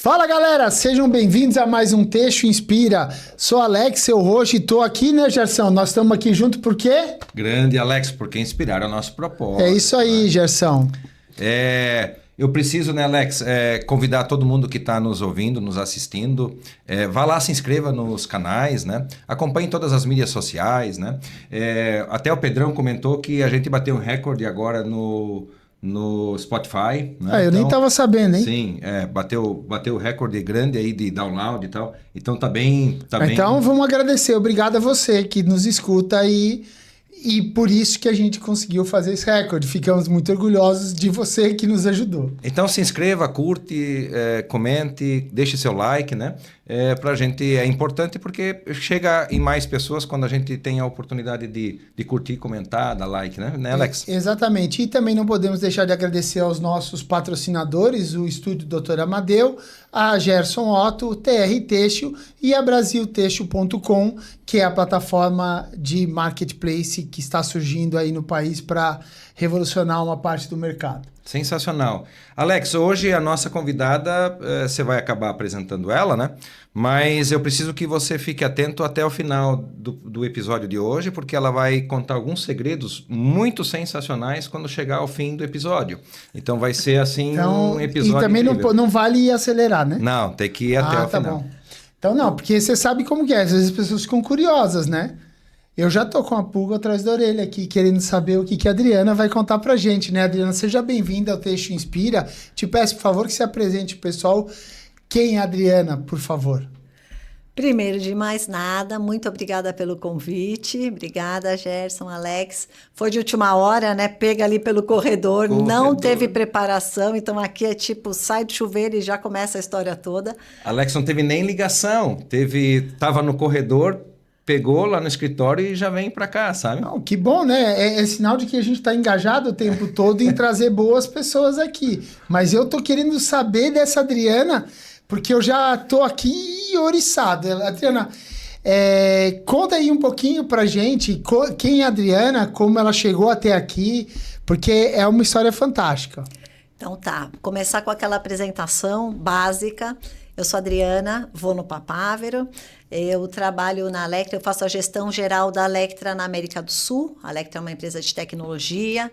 Fala galera, sejam bem-vindos a mais um Texto Inspira. Sou Alex, seu host, e tô aqui, né, Gerson? Nós estamos aqui junto por quê? Grande Alex, porque inspirar é o nosso propósito. É isso aí, Gerson. Eu preciso, né, Alex, convidar todo mundo que está nos ouvindo, nos assistindo. Vá lá, se inscreva nos canais, né? Acompanhe todas as mídias sociais, né? Até o Pedrão comentou que a gente bateu um recorde agora no Spotify, né? Eu nem estava sabendo, hein? Sim, bateu recorde grande aí de download e tal. Então tá bem. Então vamos agradecer. Obrigado a você que nos escuta aí. E por isso que a gente conseguiu fazer esse recorde. Ficamos muito orgulhosos de você que nos ajudou. Então se inscreva, curte, comente, deixe seu like, né? Pra gente é importante porque chega em mais pessoas quando a gente tem a oportunidade de curtir, comentar, dar like, né, Alex? Exatamente. E também não podemos deixar de agradecer aos nossos patrocinadores, o Estúdio Dr. Amadeu, a Gerson Otto, o TR Têxtil e a Brasiltextil.com, que é a plataforma de marketplace que está surgindo aí no país para revolucionar uma parte do mercado. Sensacional. Alex, hoje a nossa convidada, você vai acabar apresentando ela, né? Mas eu preciso que você fique atento até o final do episódio de hoje, porque ela vai contar alguns segredos muito sensacionais quando chegar ao fim do episódio. Então vai ser assim um episódio. E também não vale acelerar, né? Não, tem que ir até o final. Bom. Então não, porque você sabe como que é. Às vezes as pessoas ficam curiosas, né? Eu já tô com a pulga atrás da orelha aqui, querendo saber o que a Adriana vai contar pra gente, né? Adriana, seja bem-vinda ao Texto Inspira. Te peço, por favor, que se apresente, pessoal. Quem é a Adriana, por favor? Primeiro de mais nada, muito obrigada pelo convite. Obrigada, Gerson, Alex. Foi de última hora, né? Pega ali pelo corredor. Não teve preparação, então aqui é tipo, sai do chuveiro e já começa a história toda. Alex não teve nem ligação, tava no corredor, pegou lá no escritório e já vem para cá, sabe? Não, que bom, né? É sinal de que a gente está engajado o tempo todo em trazer boas pessoas aqui. Mas eu tô querendo saber dessa Adriana, porque eu já tô aqui oriçado. Adriana, conta aí um pouquinho pra gente quem é a Adriana, como ela chegou até aqui, porque é uma história fantástica. Então tá, vou começar com aquela apresentação básica. Eu sou Adriana, vou no Papávero, eu trabalho na Alectra, eu faço a gestão geral da Alectra na América do Sul. A Alectra é uma empresa de tecnologia,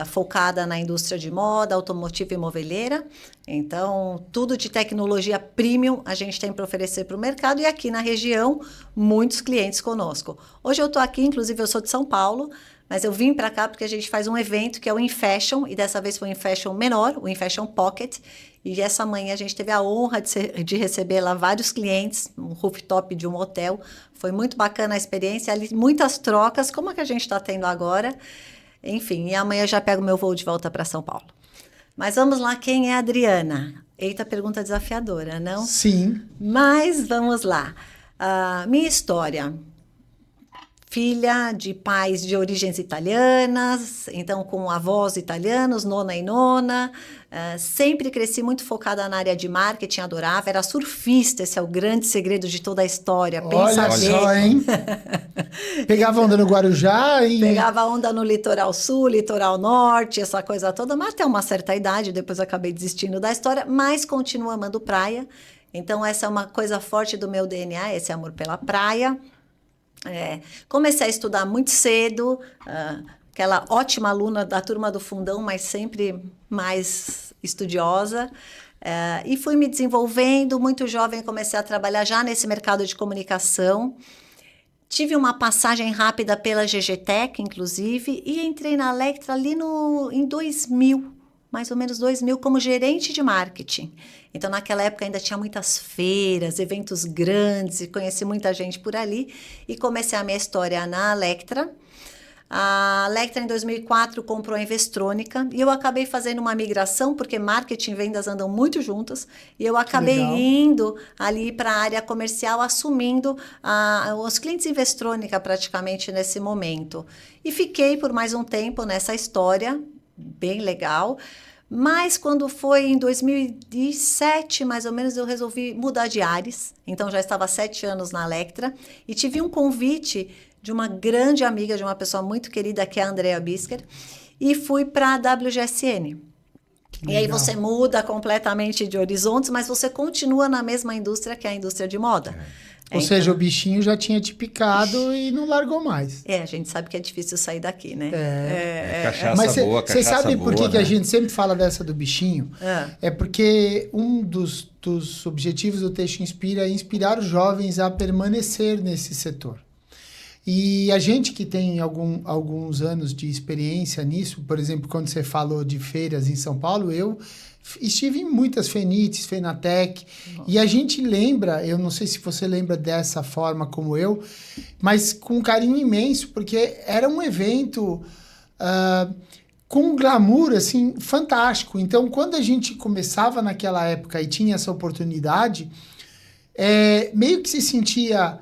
focada na indústria de moda, automotiva e moveleira. Então, tudo de tecnologia premium a gente tem para oferecer para o mercado e aqui na região, muitos clientes conosco. Hoje eu estou aqui, inclusive eu sou de São Paulo, mas eu vim para cá porque a gente faz um evento que é o InFashion, e dessa vez foi o InFashion menor, o InFashion Pocket. E essa manhã a gente teve a honra de receber lá vários clientes, um rooftop de um hotel. Foi muito bacana a experiência, ali muitas trocas, como a que a gente está tendo agora. Enfim, e amanhã eu já pego meu voo de volta para São Paulo. Mas vamos lá, quem é a Adriana? Eita, pergunta desafiadora, não? Sim. Mas vamos lá. Minha história. Filha de pais de origens italianas, então com avós italianos, nona e nona. Sempre cresci muito focada na área de marketing, adorava. Era surfista, esse é o grande segredo de toda a história. Olha só, hein? Pegava onda no Guarujá e... Pegava onda no litoral sul, litoral norte, essa coisa toda. Mas até uma certa idade, depois acabei desistindo da história, mas continuo amando praia. Então essa é uma coisa forte do meu DNA, esse amor pela praia. Comecei a estudar muito cedo, aquela ótima aluna da turma do fundão, mas sempre mais estudiosa, e fui me desenvolvendo. Muito jovem comecei a trabalhar já nesse mercado de comunicação. Tive uma passagem rápida pela GG Tech, inclusive, e entrei na Alectra ali em 2000, mais ou menos 2000, como gerente de marketing. Então, naquela época ainda tinha muitas feiras, eventos grandes, e conheci muita gente por ali. E comecei a minha história na Alectra. A Alectra, em 2004, comprou a Investrônica. E eu acabei fazendo uma migração, porque marketing e vendas andam muito juntas. E eu acabei indo ali para a área comercial, assumindo os clientes Investrônica praticamente nesse momento. E fiquei por mais um tempo nessa história, bem legal. Mas quando foi em 2007, mais ou menos, eu resolvi mudar de ares. Então, já estava há 7 anos na Alectra. E tive um convite de uma grande amiga, de uma pessoa muito querida, que é a Andrea Bisker. E fui para a WGSN. E aí você muda completamente de horizontes, mas você continua na mesma indústria que é a indústria de moda. Ou seja, o bichinho já tinha te picado e não largou mais. A gente sabe que é difícil sair daqui, né? Cachaça Mas boa, você cachaça sabe boa, por que né? a gente sempre fala dessa do bichinho? É porque um dos objetivos do Texto Inspira é inspirar os jovens a permanecer nesse setor. E a gente que tem alguns anos de experiência nisso, por exemplo, quando você falou de feiras em São Paulo, eu estive em muitas Fenites, Fenatec, e a gente lembra, eu não sei se você lembra dessa forma como eu, mas com um carinho imenso, porque era um evento com um glamour, assim, fantástico. Então, quando a gente começava naquela época e tinha essa oportunidade, meio que se sentia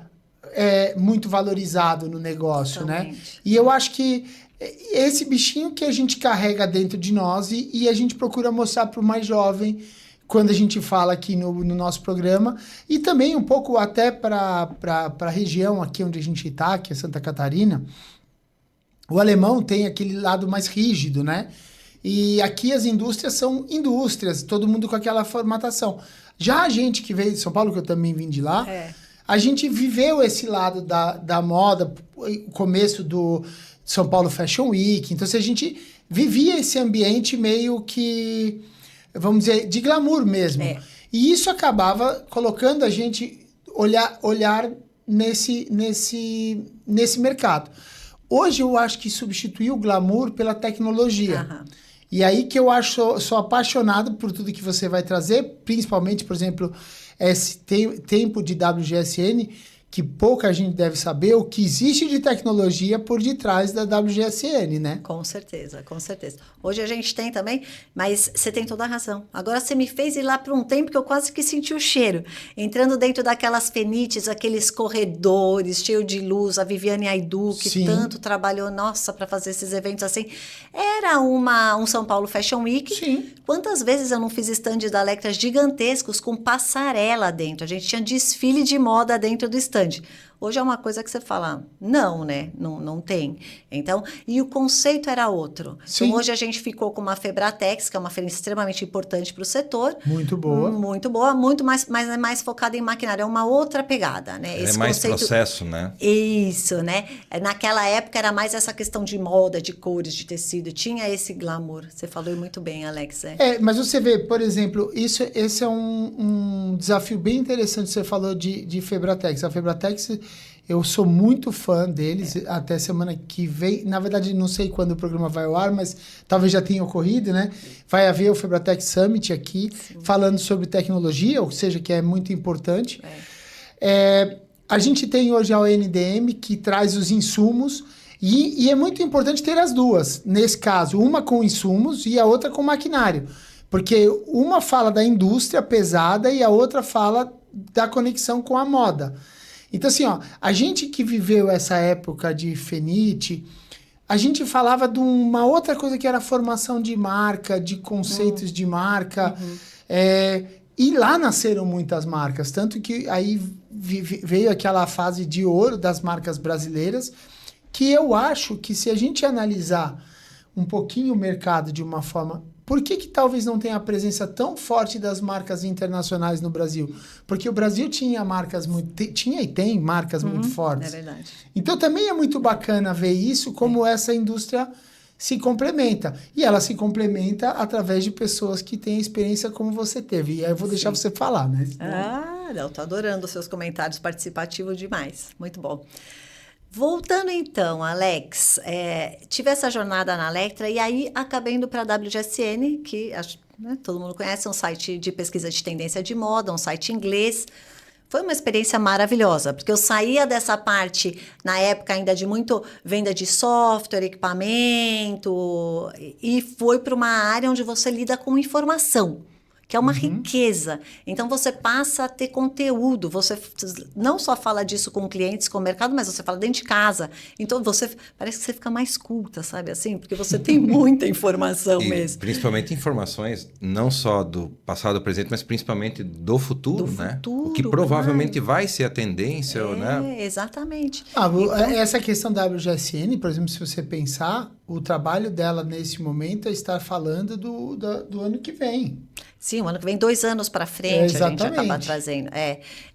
muito valorizado no negócio, Totalmente. né? E eu acho que esse bichinho que a gente carrega dentro de nós e a gente procura mostrar para o mais jovem quando a gente fala aqui no nosso programa e também um pouco até para a região aqui onde a gente está, que é Santa Catarina. O alemão tem aquele lado mais rígido, né? E aqui as indústrias são indústrias, todo mundo com aquela formatação. Já a gente que veio de São Paulo, que eu também vim de lá, a gente viveu esse lado da moda, o começo do São Paulo Fashion Week. Então, a gente vivia esse ambiente meio que, vamos dizer, de glamour mesmo. E isso acabava colocando a gente olhar nesse mercado. Hoje eu acho que substituiu o glamour pela tecnologia. E aí que eu sou apaixonado por tudo que você vai trazer, principalmente, por exemplo, esse tempo de WGSN, que pouca gente deve saber o que existe de tecnologia por detrás da WGSN, né? Com certeza, com certeza. Hoje a gente tem também, mas você tem toda a razão. Agora você me fez ir lá para um tempo que eu quase que senti o cheiro. Entrando dentro daquelas fenites, aqueles corredores cheios de luz, a Viviane Aidu, que tanto trabalhou, nossa, para fazer esses eventos assim. Era um São Paulo Fashion Week. Sim. Quantas vezes eu não fiz estandes da Electra gigantescos com passarela dentro? A gente tinha desfile de moda dentro do stand. Hoje é uma coisa que você fala, não, né? Não tem. Então, e o conceito era outro. Então, hoje a gente ficou com uma Febratex, que é uma feira extremamente importante para o setor. Muito boa. Muito boa, muito mais, mas é mais focada em maquinário. É uma outra pegada, né? Esse mais conceito... processo, né? Isso, né? Naquela época era mais essa questão de moda, de cores, de tecido. Tinha esse glamour. Você falou muito bem, Alex. Mas você vê, por exemplo, esse é um desafio bem interessante. Você falou de Febratex. A Febratex, eu sou muito fã deles. Até semana que vem. Na verdade, não sei quando o programa vai ao ar, mas talvez já tenha ocorrido, né? Vai haver o Febratex Summit aqui, falando sobre tecnologia, ou seja, que é muito importante. A gente tem hoje a ONDM, que traz os insumos, e é muito importante ter as duas. Nesse caso, uma com insumos e a outra com maquinário. Porque uma fala da indústria pesada e a outra fala da conexão com a moda. Então, assim, a gente que viveu essa época de Fenite, a gente falava de uma outra coisa que era a formação de marca, de conceitos de marca. E lá nasceram muitas marcas. Tanto que aí veio aquela fase de ouro das marcas brasileiras, que eu acho que se a gente analisar um pouquinho o mercado de uma forma... Por que talvez não tenha a presença tão forte das marcas internacionais no Brasil? Porque o Brasil tinha marcas tinha e tem marcas muito fortes. É verdade. Então também é muito bacana ver isso, como essa indústria se complementa. E ela se complementa através de pessoas que têm experiência como você teve. E aí eu vou deixar você falar, né? Eu tô adorando os seus comentários participativos demais. Muito bom. Voltando então, Alex, tive essa jornada na Electra e aí acabei indo para a WGSN, que todo mundo conhece, é um site de pesquisa de tendência de moda, um site inglês. Foi uma experiência maravilhosa, porque eu saía dessa parte, na época ainda de muito venda de software, equipamento, e foi para uma área onde você lida com informação. que é uma riqueza. Então, você passa a ter conteúdo. Você não só fala disso com clientes, com o mercado, mas você fala dentro de casa. Então, parece que você fica mais culta, sabe assim? Porque você tem muita informação mesmo. Principalmente informações, não só do passado, presente, mas principalmente do futuro, né? O que provavelmente vai ser a tendência, né? Exatamente. Essa questão da WGSN, por exemplo, se você pensar, o trabalho dela nesse momento é estar falando do ano que vem. Sim, o ano que vem, 2 anos para frente, a gente acaba trazendo.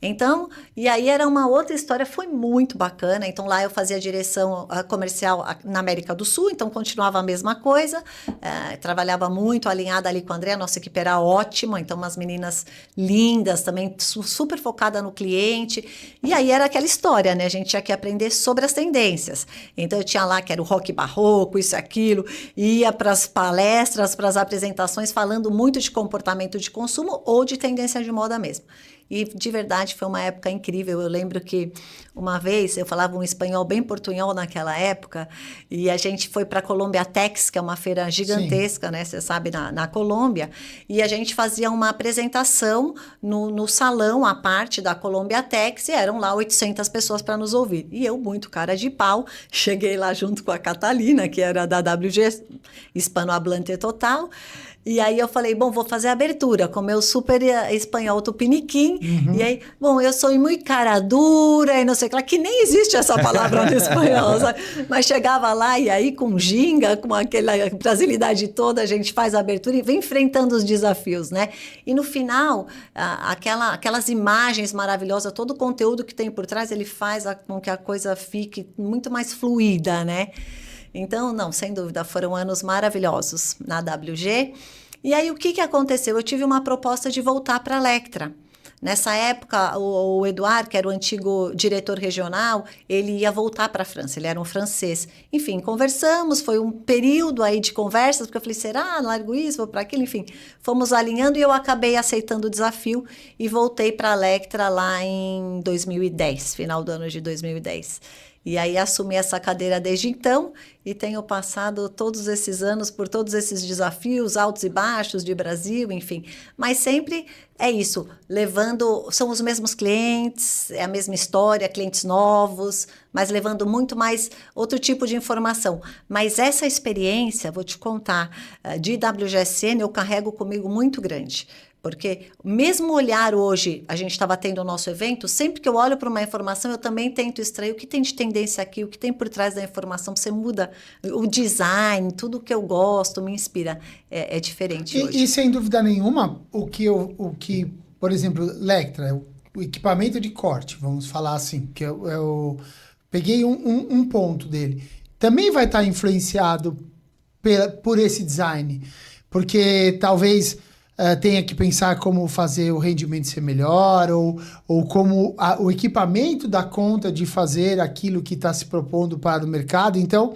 Então, e aí era uma outra história, foi muito bacana. Então, lá eu fazia direção comercial na América do Sul, então continuava a mesma coisa. Trabalhava muito alinhada ali com a André, a nossa equipe era ótima, então umas meninas lindas também, super focada no cliente. E aí era aquela história, né? A gente tinha que aprender sobre as tendências. Então, eu tinha lá que era o rock barroco, isso e aquilo, ia para as palestras, para as apresentações, falando muito de comportamento de consumo ou de tendência de moda mesmo. E, de verdade, foi uma época incrível. Eu lembro que, uma vez, eu falava um espanhol bem portunhol naquela época, e a gente foi para a Colombia Tex, que é uma feira gigantesca, né? Você sabe, na Colômbia, e a gente fazia uma apresentação no salão, à parte da Colombia Tex, e eram lá 800 pessoas para nos ouvir. E eu, muito cara de pau, cheguei lá junto com a Catalina, que era da WG, Hispanohablante Total. E aí eu falei, bom, vou fazer a abertura com meu super espanhol tupiniquim. E aí, bom, eu sou muito cara dura e não sei o que lá, que nem existe essa palavra no espanhol, sabe? Mas chegava lá e aí com ginga, com aquela brasilidade toda, a gente faz a abertura e vem enfrentando os desafios, né? E no final, aquelas imagens maravilhosas, todo o conteúdo que tem por trás, ele faz com que a coisa fique muito mais fluida, né? Então, não, sem dúvida, foram anos maravilhosos na WG. E aí, o que aconteceu? Eu tive uma proposta de voltar para a Electra. Nessa época, o Eduardo, que era o antigo diretor regional, ele ia voltar para a França, ele era um francês. Enfim, conversamos, foi um período aí de conversas, porque eu falei, será? Largo isso, vou para aquilo? Enfim, fomos alinhando e eu acabei aceitando o desafio e voltei para a Electra lá em 2010, final do ano de 2010. E aí assumi essa cadeira desde então e tenho passado todos esses anos por todos esses desafios, altos e baixos de Brasil, enfim. Mas sempre é isso, são os mesmos clientes, é a mesma história, clientes novos, mas levando muito mais outro tipo de informação. Mas essa experiência, vou te contar, de WGSN eu carrego comigo muito grande. Porque mesmo olhar hoje, a gente estava tendo o nosso evento, sempre que eu olho para uma informação, eu também tento extrair o que tem de tendência aqui, o que tem por trás da informação, você muda o design, tudo que eu gosto, me inspira, é diferente hoje. E sem dúvida nenhuma, o que por exemplo, Electra, o equipamento de corte, vamos falar assim, que eu peguei um ponto dele, também vai estar influenciado por esse design, porque talvez... tenha que pensar como fazer o rendimento ser melhor ou como o equipamento dá conta de fazer aquilo que está se propondo para o mercado. Então,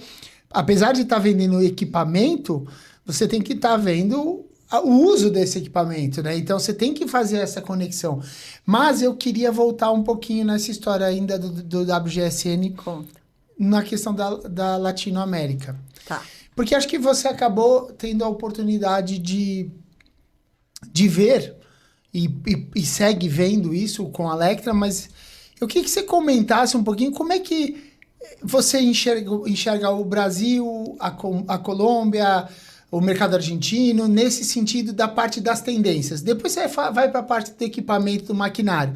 apesar de estar vendendo equipamento, você tem que estar vendo o uso desse equipamento, né? Então, você tem que fazer essa conexão. Mas eu queria voltar um pouquinho nessa história ainda do WGSN na questão da Latinoamérica. Tá. Porque acho que você acabou tendo a oportunidade de ver e segue vendo isso com a Electra, mas eu queria que você comentasse um pouquinho como é que você enxerga o Brasil, a Colômbia, o mercado argentino, nesse sentido da parte das tendências. Depois você vai para a parte do equipamento, do maquinário.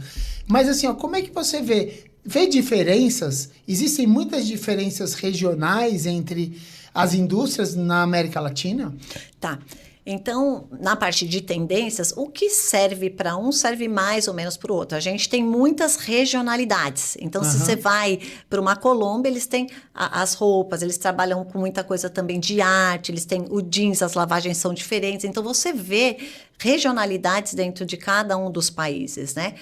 Mas assim, como é que você vê diferenças? Existem muitas diferenças regionais entre as indústrias na América Latina? Tá. Então, na parte de tendências, o que serve para um serve mais ou menos para o outro. A gente tem muitas regionalidades. Então, se você vai para uma Colômbia, eles têm as roupas, eles trabalham com muita coisa também de arte, eles têm o jeans, as lavagens são diferentes. Então, você vê regionalidades dentro de cada um dos países, né?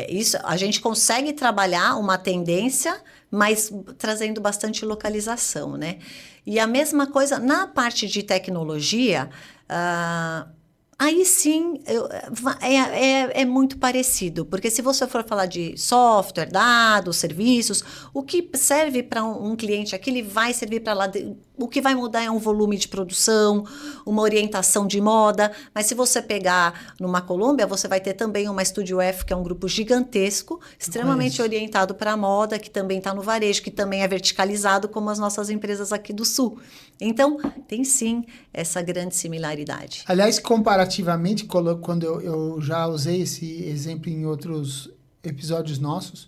Isso, a gente consegue trabalhar uma tendência, mas trazendo bastante localização, né? E a mesma coisa na parte de tecnologia... aí sim é muito parecido, porque se você for falar de software, dados, serviços, o que serve para um cliente aqui, ele vai servir para lá O que vai mudar é um volume de produção, uma orientação de moda. Mas se você pegar numa Colômbia, você vai ter também uma Studio F, que é um grupo gigantesco, extremamente orientado para a moda, que também está no varejo, que também é verticalizado, como as nossas empresas aqui do Sul. Então, tem sim essa grande similaridade. Aliás, comparativamente, quando eu já usei esse exemplo em outros episódios nossos,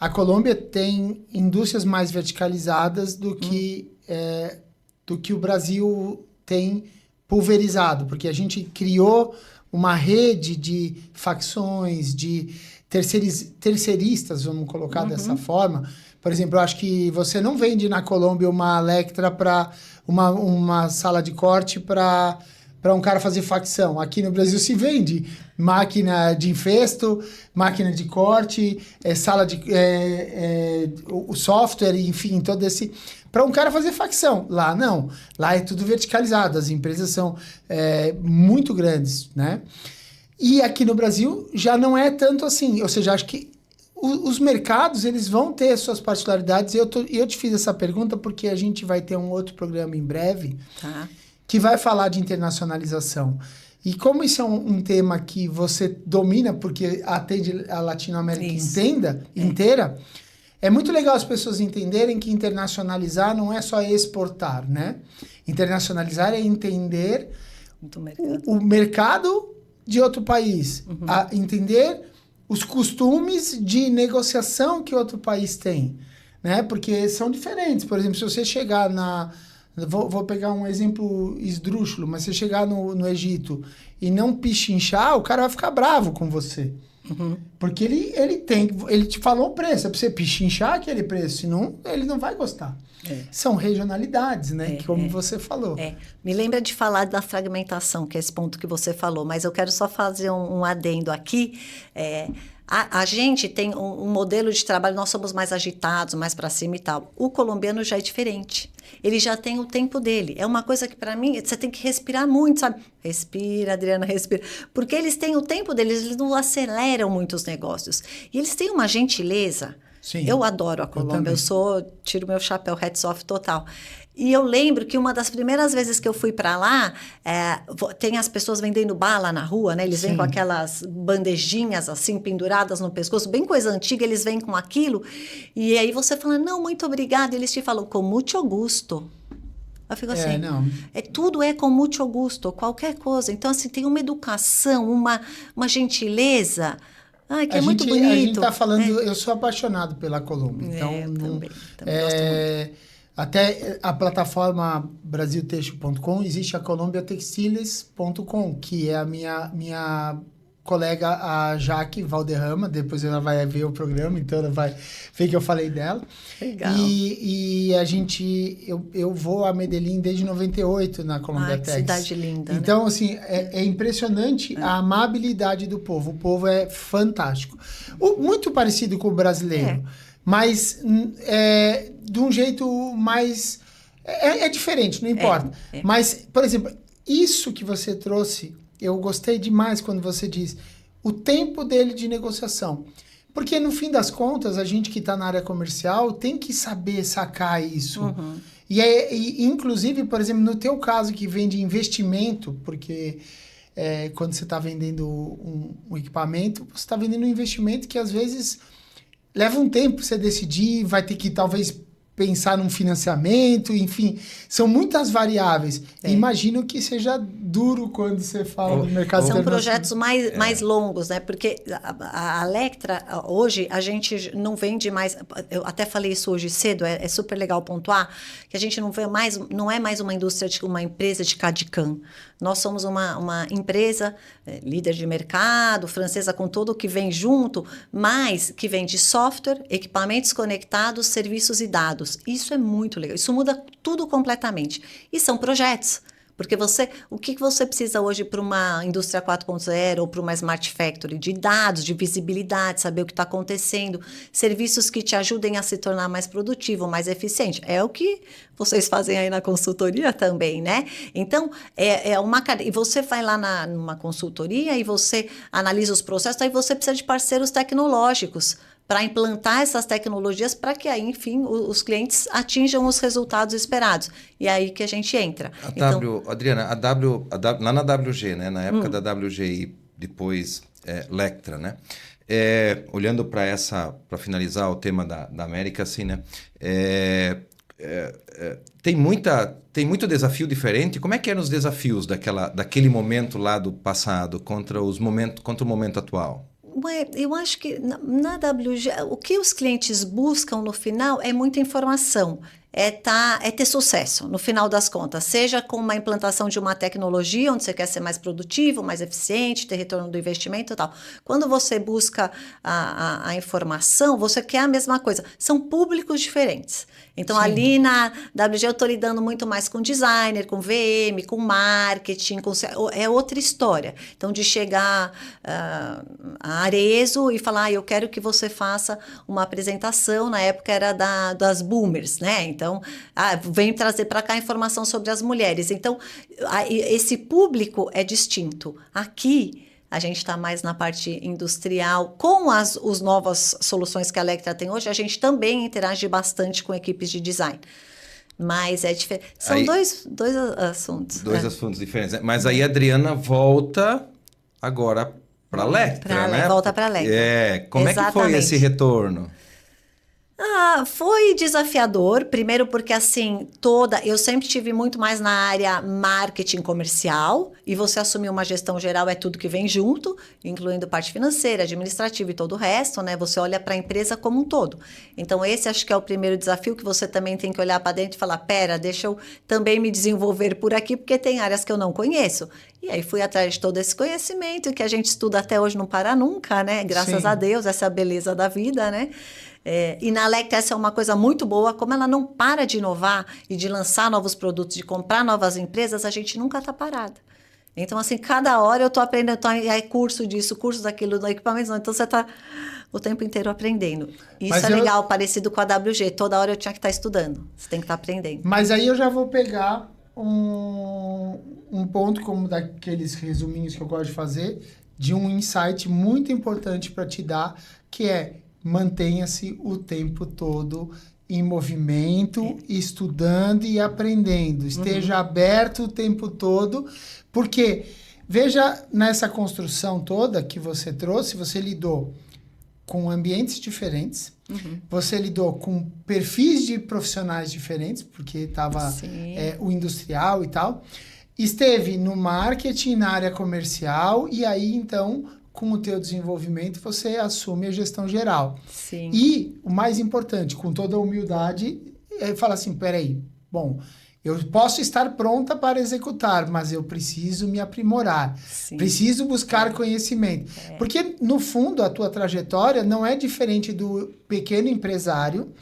a Colômbia tem indústrias mais verticalizadas do que o Brasil tem pulverizado, porque a gente criou uma rede de facções, de terceiristas, vamos colocar dessa forma. Por exemplo, eu acho que você não vende na Colômbia uma Electra para uma sala de corte para um cara fazer facção. Aqui no Brasil se vende máquina de infesto, máquina de corte, o software, enfim, todo esse... para um cara fazer facção. Lá não. Lá é tudo verticalizado. As empresas são muito grandes, né? E aqui no Brasil já não é tanto assim. Ou seja, acho que os mercados, eles vão ter suas particularidades. Eu te fiz essa pergunta porque a gente vai ter um outro programa em breve que vai falar de internacionalização. E como isso é um tema que você domina, porque atende a Latinoamérica inteira, é muito legal as pessoas entenderem que internacionalizar não é só exportar, né? Internacionalizar é entender o mercado de outro país, entender os costumes de negociação que outro país tem, né? Porque são diferentes. Por exemplo, se você chegar Vou pegar um exemplo esdrúxulo, mas se você chegar no Egito e não pichinchar, o cara vai ficar bravo com você. Porque ele te falou o preço, é pra você pichinchar aquele preço, senão ele não vai gostar. São regionalidades, né? Como você falou. Me lembra de falar da fragmentação, que é esse ponto que você falou, mas eu quero só fazer um adendo aqui. A gente tem um modelo de trabalho, nós somos mais agitados, mais para cima e tal. O colombiano já é diferente. Ele já tem o tempo dele. É uma coisa que, para mim, você tem que respirar muito, sabe? Respira, Adriana, respira. Porque eles têm o tempo deles, eles não aceleram muito os negócios. E eles têm uma gentileza. Sim, eu adoro a Colômbia, tiro meu chapéu, hats off total. E eu lembro que uma das primeiras vezes que eu fui para lá, tem as pessoas vendendo bala na rua, né? Eles vêm com aquelas bandejinhas assim, penduradas no pescoço, bem coisa antiga, eles vêm com aquilo. E aí você fala, não, muito obrigado. E eles te falam, com muito gusto. Eu fico assim, tudo é com muito gusto, qualquer coisa. Então, assim, tem uma educação, uma gentileza... que é muito bonito. A gente está falando... Eu sou apaixonado pela Colômbia. Então, eu também gosto muito. Até a plataforma brasiltextil.com, existe a colombiatextiles.com, que é a minha colega, a Jaque Valderrama. Depois ela vai ver o programa, então ela vai ver que eu falei dela. Legal. E eu vou a Medellín desde 98 na Colombia Tex. Cidade linda, então, né? assim, é impressionante a amabilidade do povo. O povo é fantástico. Muito parecido com o brasileiro. Mas de um jeito mais... É diferente, não importa. Mas, por exemplo, isso que você trouxe, eu gostei demais quando você diz o tempo dele de negociação. Porque, no fim das contas, a gente que está na área comercial tem que saber sacar isso. E, inclusive, por exemplo, no teu caso que vende investimento, porque... quando você está vendendo um equipamento, você está vendendo um investimento que, às vezes... leva um tempo para você decidir, vai ter que talvez pensar num financiamento, enfim, são muitas variáveis. Imagino que seja duro quando você fala do mercado internacional. São projetos mais longos, né? Porque a Electra, hoje, a gente não vende mais... Eu até falei isso hoje cedo, é super legal pontuar, que a gente não é mais uma indústria, uma empresa de CAD/CAM. Nós somos uma empresa líder de mercado, francesa com tudo que vem junto, mas que vende software, equipamentos conectados, serviços e dados. Isso é muito legal. Isso muda tudo completamente. E são projetos. Porque o que você precisa hoje para uma indústria 4.0 ou para uma Smart Factory? De dados, de visibilidade, saber o que está acontecendo, serviços que te ajudem a se tornar mais produtivo, mais eficiente. É o que vocês fazem aí na consultoria também, né? Então, e você vai lá numa consultoria e você analisa os processos, aí você precisa de parceiros tecnológicos para implantar essas tecnologias para que aí, enfim, os clientes atinjam os resultados esperados. E é aí que a gente entra. Adriana, lá na WG, né? Na época da WG e depois Lectra, né? Olhando para finalizar o tema da América, assim, né? Tem muito desafio diferente. Como é que eram os desafios daquele momento lá do passado contra o momento atual? Eu acho que na WG, o que os clientes buscam no final é muita informação, é ter sucesso no final das contas, seja com uma implantação de uma tecnologia onde você quer ser mais produtivo, mais eficiente, ter retorno do investimento e tal. Quando você busca a informação, você quer a mesma coisa. São públicos diferentes. Então, ali na WG eu estou lidando muito mais com designer, com VM, com marketing, é outra história. Então, de chegar a Arezzo e falar, eu quero que você faça uma apresentação, na época era das boomers, né? Então, vem trazer para cá informação sobre as mulheres. Então, esse público é distinto. Aqui, a gente está mais na parte industrial. Com as novas soluções que a Lectra tem hoje, a gente também interage bastante com equipes de design. Mas é diferente. São dois assuntos. Dois assuntos diferentes. Mas aí a Adriana volta agora para a Lectra, né? Volta para a Lectra. Como é que foi esse retorno? Foi desafiador, primeiro porque assim, eu sempre tive muito mais na área marketing comercial, e você assumir uma gestão geral é tudo que vem junto, incluindo parte financeira, administrativa e todo o resto, né? Você olha para a empresa como um todo. Então esse acho que é o primeiro desafio, que você também tem que olhar para dentro e falar, deixa eu também me desenvolver por aqui, porque tem áreas que eu não conheço. E aí fui atrás de todo esse conhecimento que a gente estuda até hoje, não para nunca, né? Graças a Deus, essa é a beleza da vida, né? E na Lectra essa é uma coisa muito boa, como ela não para de inovar e de lançar novos produtos, de comprar novas empresas, a gente nunca está parada. Então, assim, cada hora eu estou aprendendo, curso disso, curso daquilo, do equipamento, então você está o tempo inteiro aprendendo. Isso legal, parecido com a WG, toda hora eu tinha que estar estudando, você tem que estar aprendendo. Mas aí eu já vou pegar um ponto, como daqueles resuminhos que eu gosto de fazer, de um insight muito importante para te dar, que é: mantenha-se o tempo todo em movimento, estudando e aprendendo. Esteja aberto o tempo todo, porque, veja, nessa construção toda que você trouxe, você lidou com ambientes diferentes, você lidou com perfis de profissionais diferentes, porque estava o industrial e tal, esteve no marketing, na área comercial, e aí, então, com o teu desenvolvimento, você assume a gestão geral. Sim. E, o mais importante, com toda a humildade, fala assim, peraí, bom, eu posso estar pronta para executar, mas eu preciso me aprimorar. Sim. Preciso buscar conhecimento. Porque, no fundo, a tua trajetória não é diferente do pequeno empresário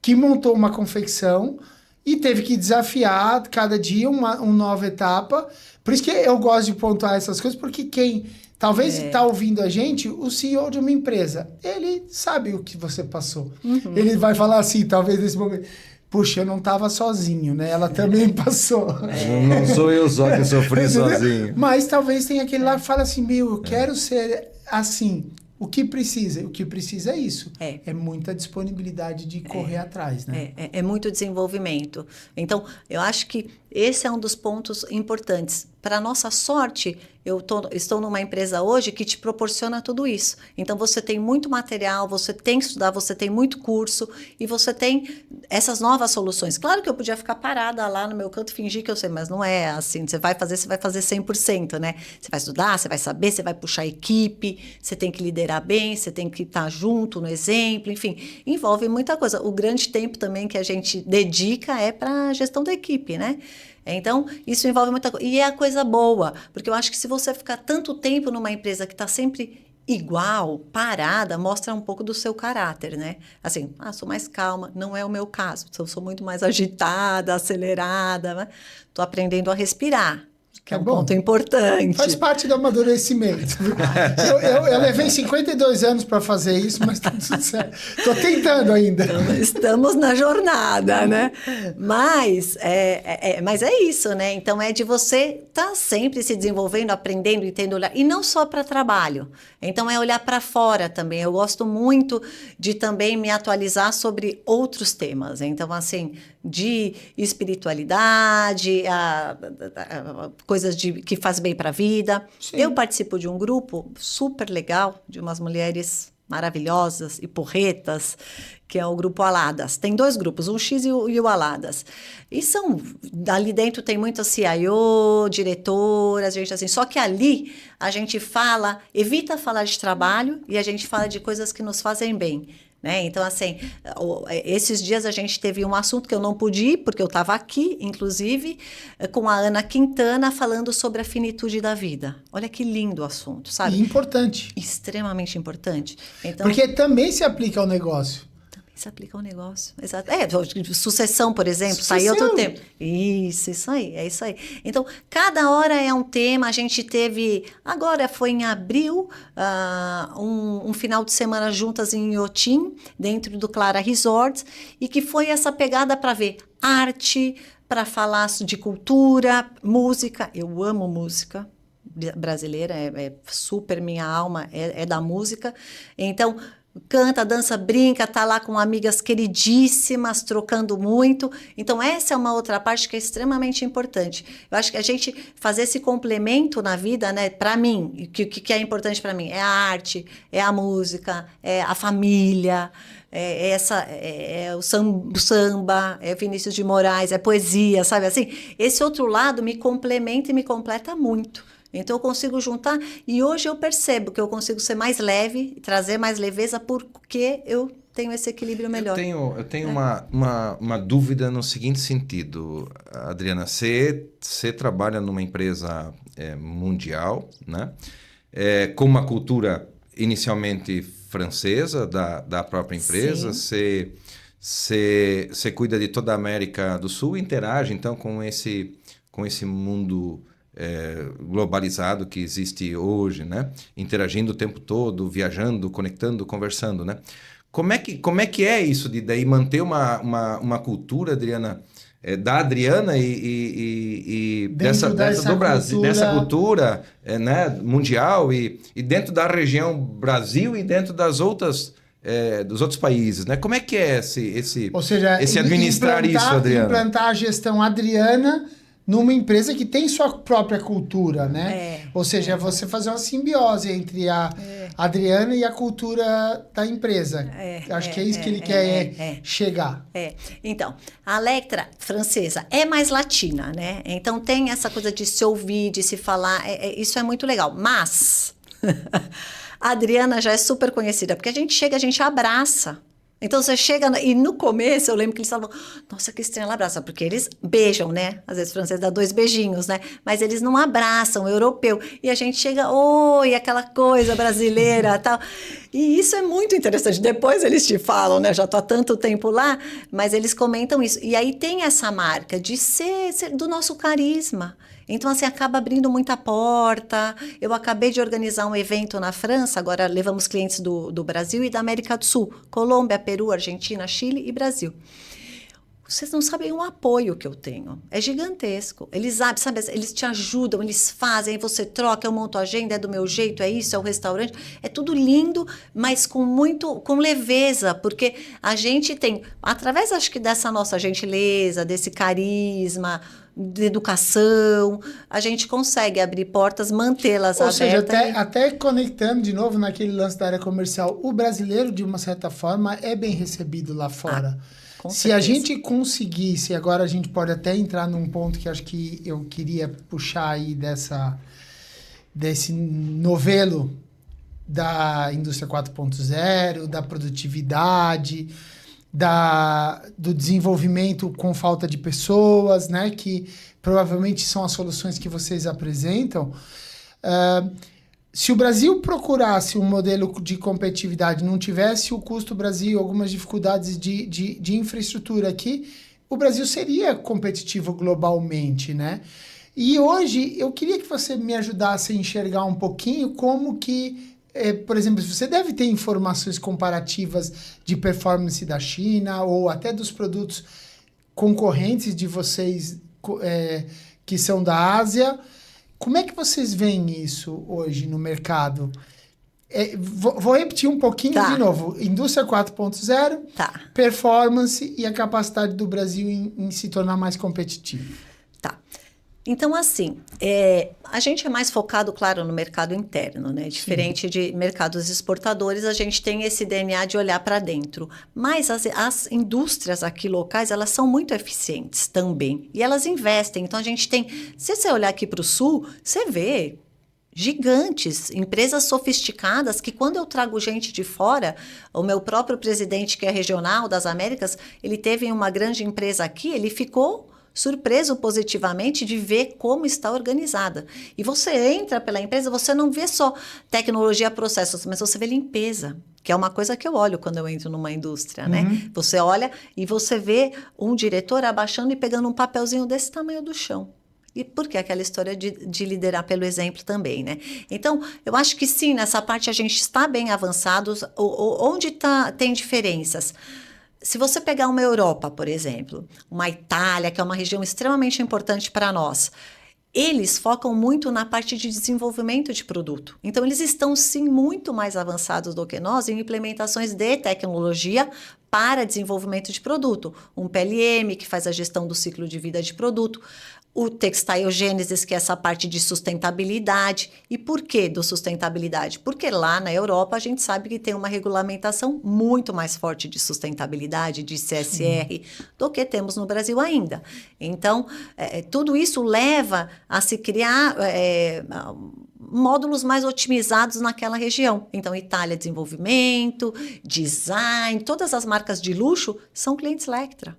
que montou uma confecção e teve que desafiar cada dia uma nova etapa. Por isso que eu gosto de pontuar essas coisas, porque quem talvez está ouvindo a gente, o CEO de uma empresa, ele sabe o que você passou. Ele vai falar assim, talvez nesse momento, puxa, eu não estava sozinho, né? Ela também passou. Não sou eu só que sofri sozinho. Mas talvez tenha aquele lá que fala assim, eu quero ser assim. O que precisa? O que precisa é isso. É muita disponibilidade de correr atrás, né? É muito desenvolvimento. Então, eu acho que esse é um dos pontos importantes. Para nossa sorte, eu estou numa empresa hoje que te proporciona tudo isso. Então, você tem muito material, você tem que estudar, você tem muito curso e você tem essas novas soluções. Claro que eu podia ficar parada lá no meu canto e fingir que eu sei, mas não é assim. Você vai fazer 100%, né? Você vai estudar, você vai saber, você vai puxar a equipe, você tem que liderar bem, você tem que estar junto no exemplo, enfim, envolve muita coisa. O grande tempo também que a gente dedica é para a gestão da equipe, né? Então, isso envolve muita coisa. E é a coisa boa, porque eu acho que se você ficar tanto tempo numa empresa que está sempre igual, parada, mostra um pouco do seu caráter, né? Assim, sou mais calma, não é o meu caso. Eu sou muito mais agitada, acelerada, né? Tô aprendendo a respirar. que é um ponto importante. Faz parte do amadurecimento. eu levei 52 anos para fazer isso, mas tá tudo certo. Tô tentando ainda. Estamos na jornada, né? Mas é isso, né? Então é de você estar sempre se desenvolvendo, aprendendo e tendo olhar. E não só para trabalho. Então é olhar para fora também. Eu gosto muito de também me atualizar sobre outros temas. Então, assim, de espiritualidade, coisas que faz bem para a vida. Sim. Eu participo de um grupo super legal, de umas mulheres maravilhosas e porretas, que é o grupo Aladas. Tem 2 grupos, o X e o Aladas. E ali dentro tem muitas CIO, diretoras, gente assim. Só que ali a gente evita falar de trabalho e a gente fala de coisas que nos fazem bem. Né? Então, assim, esses dias a gente teve um assunto que eu não pude ir, porque eu estava aqui, inclusive, com a Ana Quintana, falando sobre a finitude da vida. Olha que lindo o assunto, sabe? E importante. Extremamente importante. Então, porque também se aplica ao negócio. Se aplica ao negócio, exato. Sucessão, por exemplo, saiu outro tempo. Isso aí, é isso aí. Então, cada hora é um tema. A gente teve, agora foi em abril, um final de semana juntas em Inhotim, dentro do Clara Resorts, e que foi essa pegada para ver arte, para falar de cultura, música. Eu amo música brasileira, é super minha alma, é da música. Então, canta, dança, brinca, tá lá com amigas queridíssimas, trocando muito. Então, essa é uma outra parte que é extremamente importante. Eu acho que a gente fazer esse complemento na vida, né? Para mim, o que é importante para mim? É a arte, é a música, é a família, é o samba, é Vinícius de Moraes, é poesia, sabe assim? Esse outro lado me complementa e me completa muito. Então, eu consigo juntar, e hoje eu percebo que eu consigo ser mais leve, trazer mais leveza, porque eu tenho esse equilíbrio melhor. Eu tenho uma dúvida no seguinte sentido, Adriana. Você trabalha numa empresa mundial, né? Com uma cultura inicialmente francesa da própria empresa. Você cuida de toda a América do Sul, interage, então, com esse mundo globalizado que existe hoje, né? Interagindo o tempo todo, viajando, conectando, conversando, né? Como é que é isso de daí manter uma cultura, Adriana, da Adriana e dessa do Brasil, dessa cultura né, mundial e dentro da região Brasil e dentro das outras dos outros países, né? Como é que é ou seja, esse administrar isso, Adriana? Implantar a gestão Adriana numa empresa que tem sua própria cultura, né? Ou seja, você fazer uma simbiose entre a Adriana e a cultura da empresa. Acho que é isso que ele quer chegar. Então, a Electra francesa é mais latina, né? Então tem essa coisa de se ouvir, de se falar, isso é muito legal. Mas a Adriana já é super conhecida, porque a gente chega, a gente abraça. Então, você chega... E no começo, eu lembro que eles falavam... Nossa, que estranho, ela abraça. Porque eles beijam, né? Às vezes, o francês dá 2 beijinhos, né? Mas eles não abraçam, o europeu. E a gente chega... Oi, aquela coisa brasileira, tal. E isso é muito interessante. Depois eles te falam, né? Já tô há tanto tempo lá. Mas eles comentam isso. E aí tem essa marca de ser do nosso carisma. Então, assim, acaba abrindo muita porta. Eu acabei de organizar um evento na França, agora levamos clientes do Brasil e da América do Sul. Colômbia, Peru, Argentina, Chile e Brasil. Vocês não sabem o apoio que eu tenho. É gigantesco. Eles, sabe, eles te ajudam, eles fazem, aí você troca, eu monto a agenda, é do meu jeito, é isso, é o restaurante. É tudo lindo, mas com leveza, porque a gente tem, através, acho que dessa nossa gentileza, desse carisma, de educação, a gente consegue abrir portas, mantê-las abertas. Ou seja, até conectando de novo naquele lance da área comercial, o brasileiro, de uma certa forma, é bem recebido lá fora. Se a gente conseguisse, agora a gente pode até entrar num ponto que acho que eu queria puxar aí desse novelo da indústria 4.0, da produtividade, do desenvolvimento com falta de pessoas, né? Que provavelmente são as soluções que vocês apresentam. Se o Brasil procurasse um modelo de competitividade, não tivesse o custo Brasil, algumas dificuldades de infraestrutura aqui, o Brasil seria competitivo globalmente, né? E hoje eu queria que você me ajudasse a enxergar um pouquinho como que, por exemplo, você deve ter informações comparativas de performance da China ou até dos produtos concorrentes de vocês que são da Ásia. Como é que vocês veem isso hoje no mercado? Vou repetir um pouquinho de novo. Indústria 4.0, performance e a capacidade do Brasil em se tornar mais competitivo. Tá. Então, assim, a gente é mais focado, claro, no mercado interno, né? Diferente de mercados exportadores, a gente tem esse DNA de olhar para dentro. Mas as indústrias aqui locais, elas são muito eficientes também. E elas investem. Então, a gente tem... Se você olhar aqui para o sul, você vê gigantes, empresas sofisticadas, que quando eu trago gente de fora, o meu próprio presidente, que é regional das Américas, ele teve uma grande empresa aqui, ele ficou surpreso positivamente de ver como está organizada. E você entra pela empresa, você não vê só tecnologia, processos, mas você vê limpeza, que é uma coisa que eu olho quando eu entro numa indústria, né? Você olha e você vê um diretor abaixando e pegando um papelzinho desse tamanho do chão. E por que aquela história de liderar pelo exemplo também, né? Então, eu acho que sim, nessa parte a gente está bem avançados. Onde tem diferenças? Se você pegar uma Europa, por exemplo, uma Itália, que é uma região extremamente importante para nós, eles focam muito na parte de desenvolvimento de produto. Então, eles estão, sim, muito mais avançados do que nós em implementações de tecnologia para desenvolvimento de produto. Um PLM, que faz a gestão do ciclo de vida de produto. O Textile Genesis, que é essa parte de sustentabilidade. E por que do sustentabilidade? Porque lá na Europa a gente sabe que tem uma regulamentação muito mais forte de sustentabilidade, de CSR, do que temos no Brasil ainda. Então, tudo isso leva a se criar módulos mais otimizados naquela região. Então, Itália, desenvolvimento, design, todas as marcas de luxo são clientes Lectra.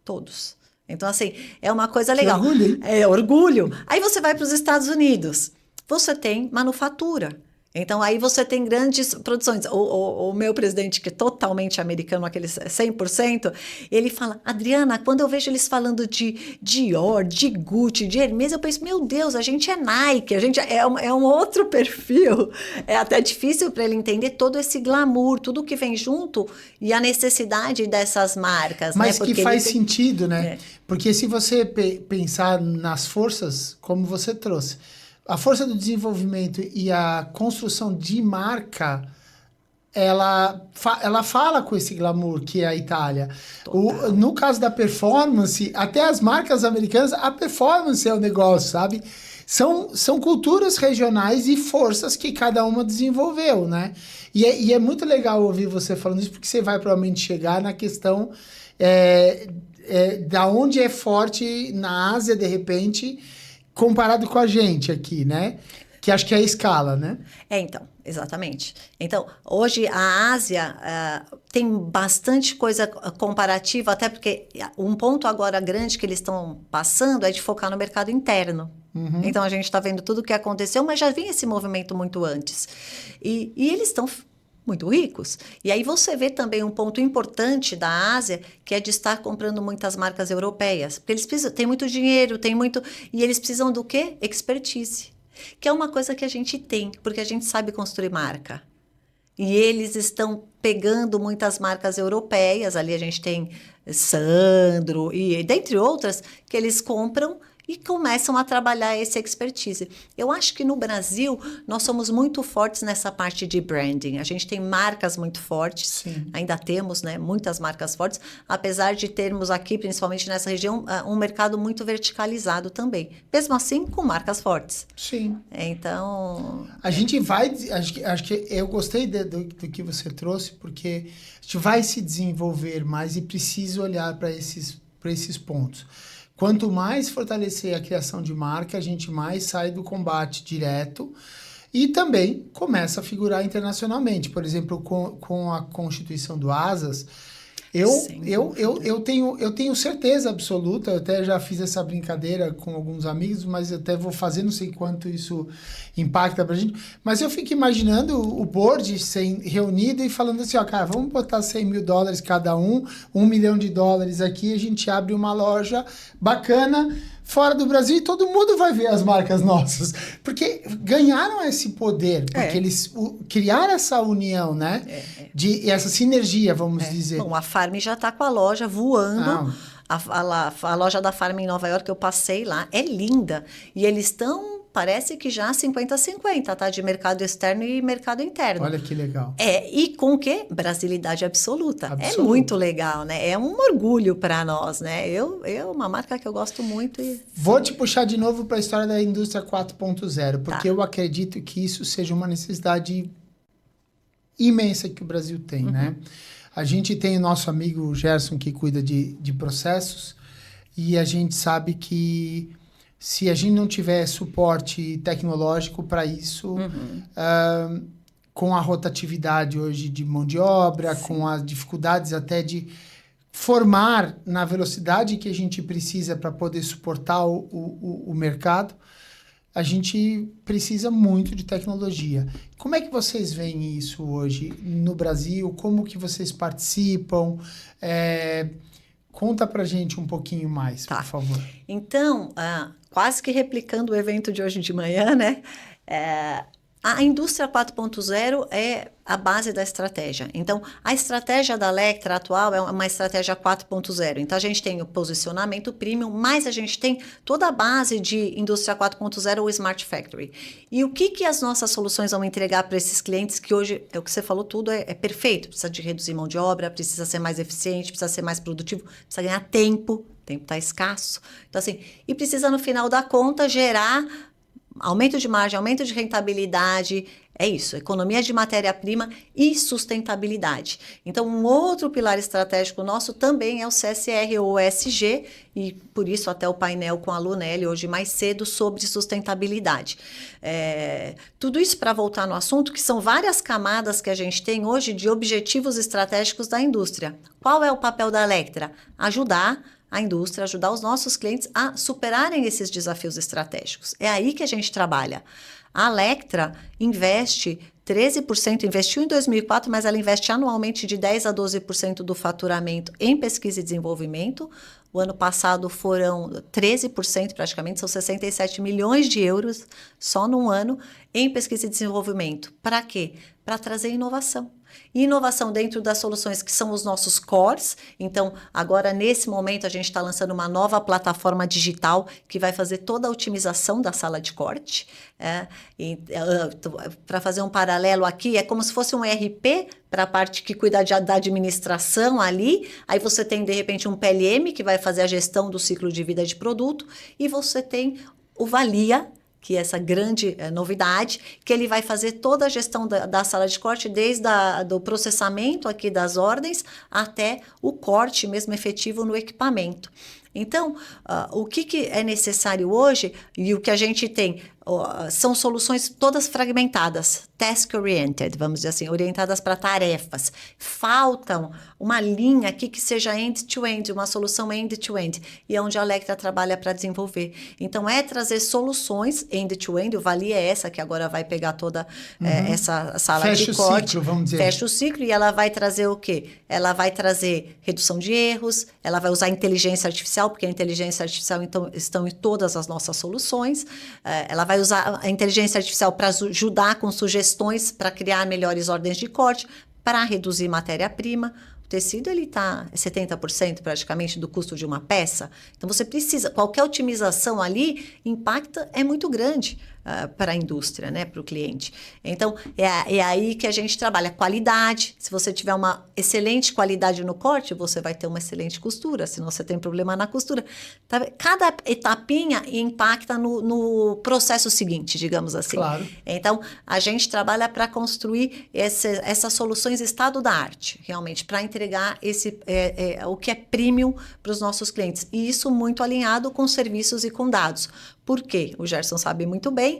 Todos. Então, assim, é uma coisa legal. Que orgulho, hein? É orgulho. Aí você vai para os Estados Unidos, você tem manufatura. Então, aí você tem grandes produções. O meu presidente, que é totalmente americano, aquele 100%, ele fala, Adriana, quando eu vejo eles falando de Dior, de Gucci, de Hermès, eu penso, meu Deus, a gente é Nike, a gente é um outro perfil. É até difícil para ele entender todo esse glamour, tudo que vem junto e a necessidade dessas marcas. Mas né? que faz sentido, né? Porque se você pensar nas forças, como você trouxe, a força do desenvolvimento e a construção de marca, ela fala com esse glamour que é a Itália. No caso da performance, até as marcas americanas, a performance é o negócio, sabe? São culturas regionais e forças que cada uma desenvolveu, né? E é muito legal ouvir você falando isso, porque você vai provavelmente chegar na questão da onde é forte na Ásia, de repente, comparado com a gente aqui, né? Que acho que é a escala, né? Então, exatamente. Então, hoje a Ásia tem bastante coisa comparativa, até porque um ponto agora grande que eles estão passando é de focar no mercado interno. Então, a gente está vendo tudo o que aconteceu, mas já vinha esse movimento muito antes. E eles estão muito ricos. E aí você vê também um ponto importante da Ásia, que é de estar comprando muitas marcas europeias. Porque eles precisam, tem muito dinheiro, e eles precisam do quê? Expertise. Que é uma coisa que a gente tem, porque a gente sabe construir marca. E eles estão pegando muitas marcas europeias, ali a gente tem Sandro, e dentre outras, que eles compram e começam a trabalhar esse expertise. Eu acho que no Brasil, nós somos muito fortes nessa parte de branding. A gente tem marcas muito fortes, Sim. Ainda temos, né, muitas marcas fortes, apesar de termos aqui, principalmente nessa região, um mercado muito verticalizado também. Mesmo assim, com marcas fortes. Sim. Então... A gente vai... Acho que eu gostei do que você trouxe, porque a gente vai se desenvolver mais e precisa olhar para esses pontos. Quanto mais fortalecer a criação de marca, a gente mais sai do combate direto e também começa a figurar internacionalmente. Por exemplo, com a constituição do ASAS, eu tenho certeza absoluta, eu até já fiz essa brincadeira com alguns amigos, mas eu até vou fazer, não sei quanto isso impacta pra gente, mas eu fico imaginando o board reunido e falando assim, ó, cara, vamos botar $100 mil cada um, $1 milhão aqui, a gente abre uma loja bacana, fora do Brasil e todo mundo vai ver as marcas nossas. Porque ganharam esse poder, porque eles criaram essa união, né? De essa sinergia, vamos dizer. Bom, a Farm já está com a loja voando. A loja da Farm em Nova York, eu passei lá, é linda. E eles estão, parece que já 50-50, tá? De mercado externo e mercado interno. Olha que legal. E com o quê? Brasilidade absoluta. É Absoluta. muito legal, né? É um orgulho para nós, né? Uma marca que eu gosto muito. Vou te puxar de novo para a história da indústria 4.0, porque eu acredito que isso seja uma necessidade imensa que o Brasil tem, né? A gente tem o nosso amigo Gerson que cuida de processos e a gente sabe que se a gente não tiver suporte tecnológico para isso, com a rotatividade hoje de mão de obra, com as dificuldades até de formar na velocidade que a gente precisa para poder suportar o mercado, a gente precisa muito de tecnologia. Como é que vocês veem isso hoje no Brasil? Como que vocês participam? Conta pra gente um pouquinho mais, por favor. Então, quase que replicando o evento de hoje de manhã, né? A indústria 4.0 é a base da estratégia. Então, a estratégia da Electra atual é uma estratégia 4.0. Então, a gente tem o posicionamento premium, mas a gente tem toda a base de indústria 4.0, o Smart Factory. E o que as nossas soluções vão entregar para esses clientes que hoje, é o que você falou tudo, é perfeito. Precisa de reduzir mão de obra, precisa ser mais eficiente, precisa ser mais produtivo, precisa ganhar tempo. O tempo está escasso. Então, assim, e precisa, no final da conta, gerar aumento de margem, aumento de rentabilidade, é isso, economia de matéria-prima e sustentabilidade. Então, um outro pilar estratégico nosso também é o CSR ou ESG, e por isso até o painel com a Lunelli hoje mais cedo sobre sustentabilidade. Tudo isso para voltar no assunto, que são várias camadas que a gente tem hoje de objetivos estratégicos da indústria. Qual é o papel da Electra? Ajudar a indústria, ajudar os nossos clientes a superarem esses desafios estratégicos. É aí que a gente trabalha. A Electra investe 13%, investiu em 2004, mas ela investe anualmente de 10% a 12% do faturamento em pesquisa e desenvolvimento. O ano passado foram 13% praticamente, são 67 milhões de euros só num ano em pesquisa e desenvolvimento. Para quê? Para trazer inovação. E inovação dentro das soluções que são os nossos cores. Então, agora, nesse momento, a gente está lançando uma nova plataforma digital que vai fazer toda a otimização da sala de corte. Para fazer um paralelo aqui, é como se fosse um ERP para a parte que cuida da administração ali. Aí você tem, de repente, um PLM que vai fazer a gestão do ciclo de vida de produto. E você tem o Valia, que é essa grande novidade, que ele vai fazer toda a gestão da sala de corte, desde do processamento aqui das ordens até o corte mesmo efetivo no equipamento. Então, o que é necessário hoje e o que a gente tem são soluções todas fragmentadas, task-oriented, vamos dizer assim, orientadas para tarefas. Faltam uma linha aqui que seja end-to-end, uma solução end-to-end, e é onde a Electra trabalha para desenvolver. Então, é trazer soluções end-to-end, o Vali é essa, que agora vai pegar toda essa sala de corte. Fecha o ciclo, vamos dizer. Fecha o ciclo e ela vai trazer o quê? Ela vai trazer redução de erros, ela vai usar inteligência artificial, porque a inteligência artificial estão em todas as nossas soluções, ela vai usar a inteligência artificial para ajudar com sugestões para criar melhores ordens de corte, para reduzir matéria-prima. O tecido ele está 70% praticamente do custo de uma peça. Então você precisa, qualquer otimização ali impacta, é muito grande para a indústria, né, para o cliente. Então é aí que a gente trabalha qualidade. Se você tiver uma excelente qualidade no corte, você vai ter uma excelente costura. Se não, você tem problema na costura. Cada etapinha impacta no processo seguinte, digamos assim. Claro. Então a gente trabalha para construir essas soluções estado da arte, realmente, para entregar o que é premium para os nossos clientes. E isso muito alinhado com serviços e com dados. Por quê? O Gerson sabe muito bem.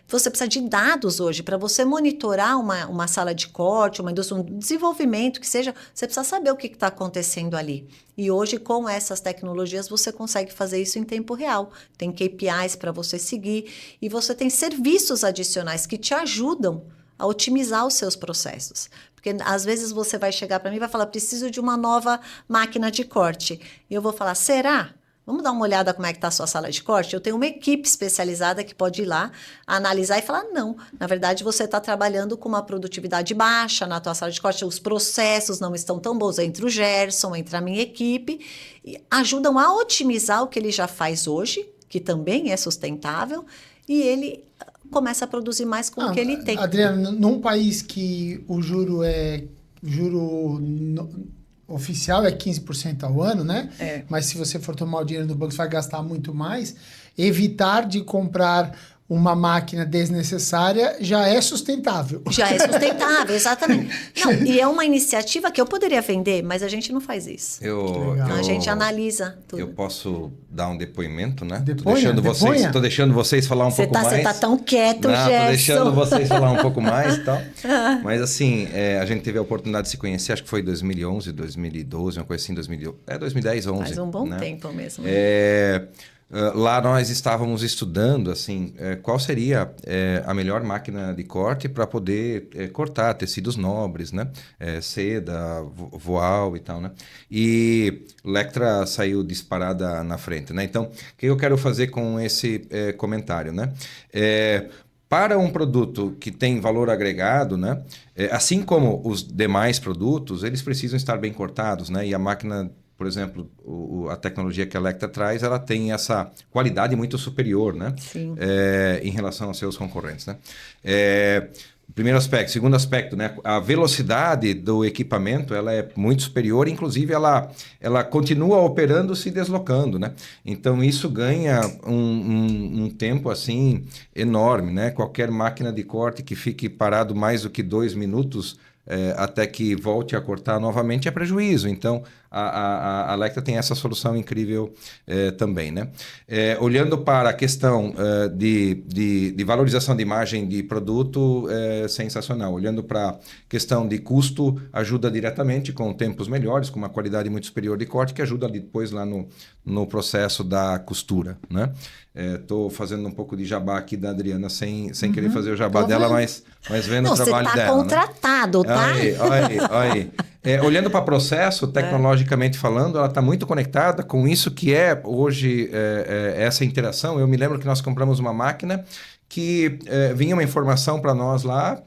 Você precisa de dados hoje para você monitorar uma sala de corte, uma indústria, um desenvolvimento que seja. Você precisa saber o que está acontecendo ali. E hoje, com essas tecnologias, você consegue fazer isso em tempo real. Tem KPIs para você seguir e você tem serviços adicionais que te ajudam a otimizar os seus processos. Porque às vezes você vai chegar para mim e vai falar, preciso de uma nova máquina de corte. E eu vou falar, será? vamos dar uma olhada como é que está a sua sala de corte? Eu tenho uma equipe especializada que pode ir lá, analisar e falar, não, na verdade você está trabalhando com uma produtividade baixa na tua sala de corte, os processos não estão tão bons, entre o Gerson, entre a minha equipe, e ajudam a otimizar o que ele já faz hoje, que também é sustentável, e ele começa a produzir mais com o que ele tem. Adriana, num país que o juro oficial é 15% ao ano, né? Mas se você for tomar o dinheiro do banco, você vai gastar muito mais. Evitar de comprar uma máquina desnecessária já é sustentável. Já é sustentável, exatamente. Não, e é uma iniciativa que eu poderia vender, mas a gente não faz isso. Então a gente analisa tudo. Eu posso dar um depoimento, né? Deponha. Tô deixando vocês falar um pouco mais. Você tá tão quieto, Não, Gerson. tô deixando vocês falar um pouco mais e tal. Mas assim, a gente teve a oportunidade de se conhecer, acho que foi em 2011, 2012, uma coisa assim, 2010, 11. Faz um bom né? tempo mesmo. Lá nós estávamos estudando assim, qual seria a melhor máquina de corte para poder cortar tecidos nobres, né? Seda, voal e tal, né? E Lectra saiu disparada na frente, né? Então, o que eu quero fazer com esse comentário, né? Para um produto que tem valor agregado, né? Assim como os demais produtos, eles precisam estar bem cortados, né? E a máquina, por exemplo, a tecnologia que a Lectra traz, ela tem essa qualidade muito superior, né? Sim. Em relação aos seus concorrentes, né? Primeiro aspecto. Segundo aspecto, né? A velocidade do equipamento ela é muito superior, inclusive ela continua operando se deslocando, né? Então isso ganha um tempo assim enorme, né? Qualquer máquina de corte que fique parado mais do que 2 minutos até que volte a cortar novamente é prejuízo. Então, a Lectra tem essa solução incrível também, né? Olhando para a questão de valorização de imagem de produto, sensacional. Olhando para a questão de custo, ajuda diretamente com tempos melhores, com uma qualidade muito superior de corte, que ajuda depois lá no processo da costura, né? Estou fazendo um pouco de jabá aqui da Adriana, sem querer fazer o jabá dela, mas vendo o trabalho você tá dela. contratado, né? tá? Olha aí. Olhando para processo, tecnologicamente falando, ela está muito conectada com isso que é hoje essa interação. Eu me lembro que nós compramos uma máquina que vinha uma informação para nós lá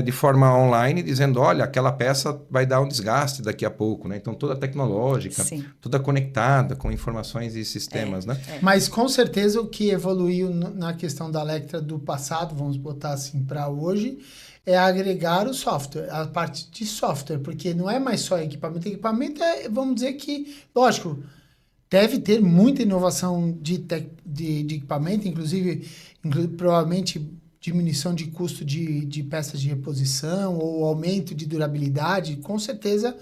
de forma online, dizendo, olha, aquela peça vai dar um desgaste daqui a pouco, né? Então, toda tecnológica, Sim. toda conectada com informações e sistemas, né? Mas, com certeza, o que evoluiu na questão da Lectra do passado, vamos botar assim, para hoje, é agregar o software, a parte de software, porque não é mais só equipamento. Equipamento vamos dizer que, lógico, deve ter muita inovação de equipamento, inclusive provavelmente diminuição de custo de peças de reposição ou aumento de durabilidade, com certeza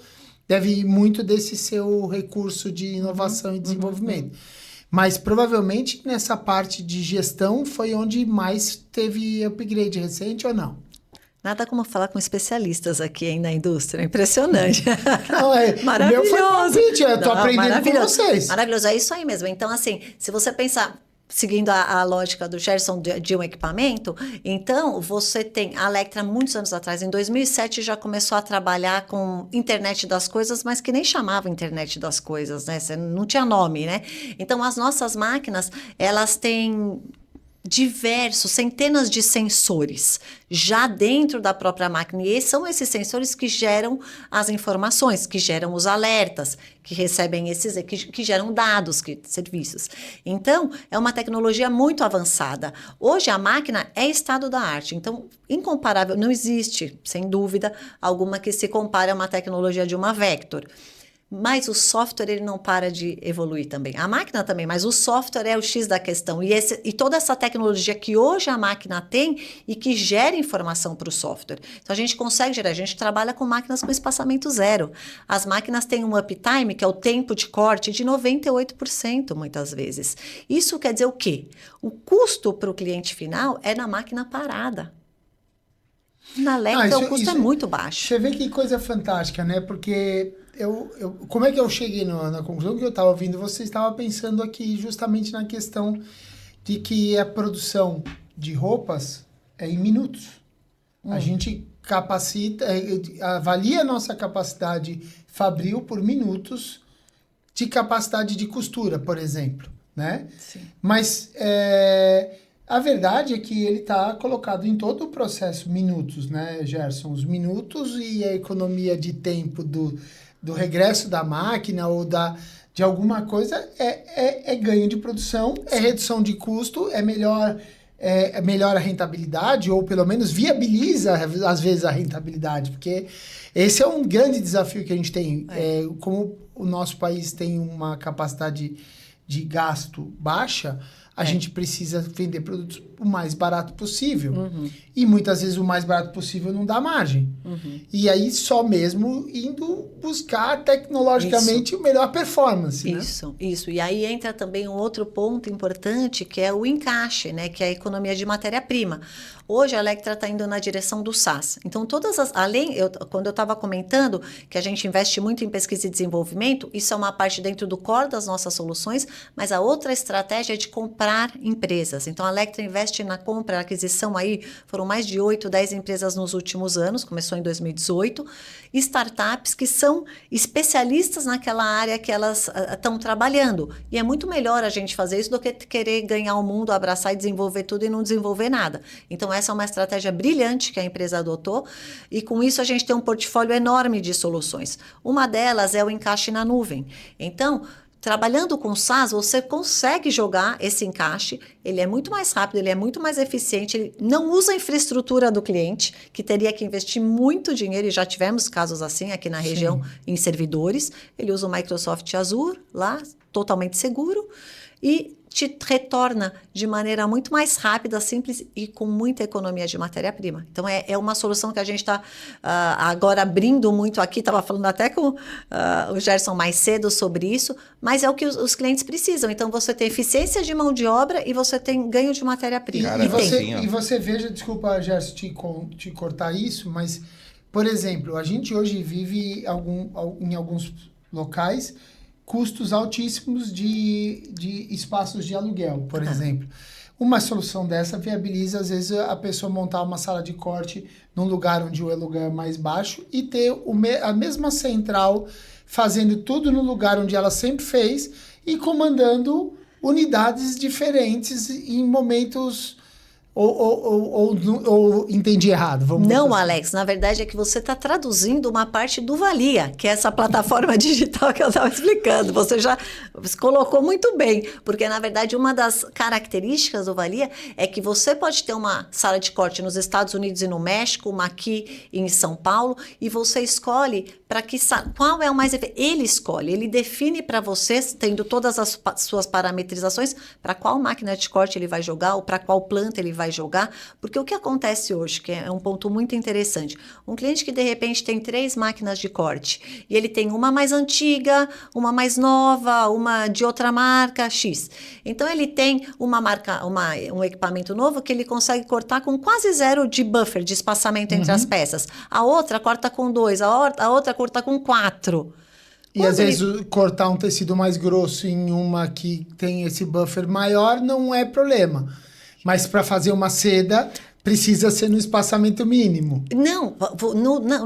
deve ir muito desse seu recurso de inovação e desenvolvimento. Mas provavelmente nessa parte de gestão foi onde mais teve upgrade recente ou não? Nada como falar com especialistas aqui hein, na indústria. Impressionante. Não, maravilhoso. Meu foi palpite, eu tô aprendendo com vocês. Maravilhoso, é isso aí mesmo. Então, assim, se você pensar, seguindo a lógica do Gerson de um equipamento, então você tem a Lectra muitos anos atrás, em 2007 já começou a trabalhar com internet das coisas, mas que nem chamava internet das coisas, né? Não tinha nome, né? Então, as nossas máquinas, elas têm centenas de sensores já dentro da própria máquina. E são esses sensores que geram as informações, que geram os alertas, que recebem que geram dados, serviços. Então, é uma tecnologia muito avançada. Hoje, a máquina é estado da arte. Então, incomparável, não existe, sem dúvida, alguma que se compare a uma tecnologia de uma Vector. Mas o software, ele não para de evoluir também. A máquina também, mas o software é o X da questão. E toda essa tecnologia que hoje a máquina tem e que gera informação para o software. Então, a gente consegue gerar. A gente trabalha com máquinas com espaçamento zero. As máquinas têm um uptime, que é o tempo de corte, de 98%, muitas vezes. Isso quer dizer o quê? O custo para o cliente final é na máquina parada. Na Lectra, o custo é muito baixo. Você vê que coisa fantástica, né? Porque... como é que eu cheguei na conclusão que eu estava ouvindo? Você estava pensando aqui justamente na questão de que a produção de roupas é em minutos. A gente avalia a nossa capacidade fabril por minutos de capacidade de costura, por exemplo, né? Sim. Mas a verdade é que ele está colocado em todo o processo minutos, né, Gerson? Os minutos e a economia de tempo do regresso da máquina ou de alguma coisa é ganho de produção, é redução de custo, melhora a rentabilidade, ou pelo menos viabiliza, às vezes, a rentabilidade, porque esse é um grande desafio que a gente tem. Como o nosso país tem uma capacidade de gasto baixa, a gente precisa vender produtos o mais barato possível. E muitas vezes o mais barato possível não dá margem. E aí só mesmo indo buscar tecnologicamente melhor performance. Isso. E aí entra também um outro ponto importante, que é o encaixe, né? Que é a economia de matéria-prima. Hoje a Electra está indo na direção do SaaS. Então, quando eu estava comentando que a gente investe muito em pesquisa e desenvolvimento, isso é uma parte dentro do core das nossas soluções, mas a outra estratégia é de comprar empresas. Então, a Electra investe na compra, aquisição aí, foram mais de 8, 10 empresas nos últimos anos, começou em 2018, startups que são especialistas naquela área que elas estão trabalhando. E é muito melhor a gente fazer isso do que querer ganhar o mundo, abraçar e desenvolver tudo e não desenvolver nada. Então, essa é uma estratégia brilhante que a empresa adotou e com isso a gente tem um portfólio enorme de soluções. Uma delas é o encaixe na nuvem. Então, trabalhando com SaaS, você consegue jogar esse encaixe, ele é muito mais rápido, ele é muito mais eficiente, ele não usa a infraestrutura do cliente, que teria que investir muito dinheiro, e já tivemos casos assim aqui na região, em servidores. Ele usa o Microsoft Azure lá, totalmente seguro, e te retorna de maneira muito mais rápida, simples e com muita economia de matéria-prima. Então, é uma solução que a gente está agora abrindo muito aqui, estava falando até com o Gerson mais cedo sobre isso, mas é o que os clientes precisam. Então, você tem eficiência de mão de obra e você tem ganho de matéria-prima. E você veja, desculpa, Gerson, te cortar isso, mas, por exemplo, a gente hoje vive em alguns locais custos altíssimos de espaços de aluguel, por exemplo. Uma solução dessa viabiliza, às vezes, a pessoa montar uma sala de corte num lugar onde o aluguel é mais baixo e ter a mesma central fazendo tudo no lugar onde ela sempre fez e comandando unidades diferentes em momentos... Ou entendi errado? Não, Alex, na verdade é que você está traduzindo uma parte do Valia, que é essa plataforma digital que eu estava explicando. Você já colocou muito bem, porque na verdade uma das características do Valia é que você pode ter uma sala de corte nos Estados Unidos e no México, uma aqui em São Paulo, e você escolhe para qual é o mais... Ele escolhe, ele define para você, tendo todas as suas parametrizações, para qual máquina de corte ele vai jogar ou para qual planta ele vai jogar, porque o que acontece hoje, que é um ponto muito interessante, um cliente que de repente tem 3 máquinas de corte e ele tem uma mais antiga, uma mais nova, uma de outra marca, X. Então ele tem um equipamento novo que ele consegue cortar com quase 0 de buffer, de espaçamento entre as peças. A outra corta com 2, a outra corta com 4. E às vezes cortar um tecido mais grosso em uma que tem esse buffer maior não é problema. Mas para fazer uma seda, precisa ser no espaçamento mínimo. Não,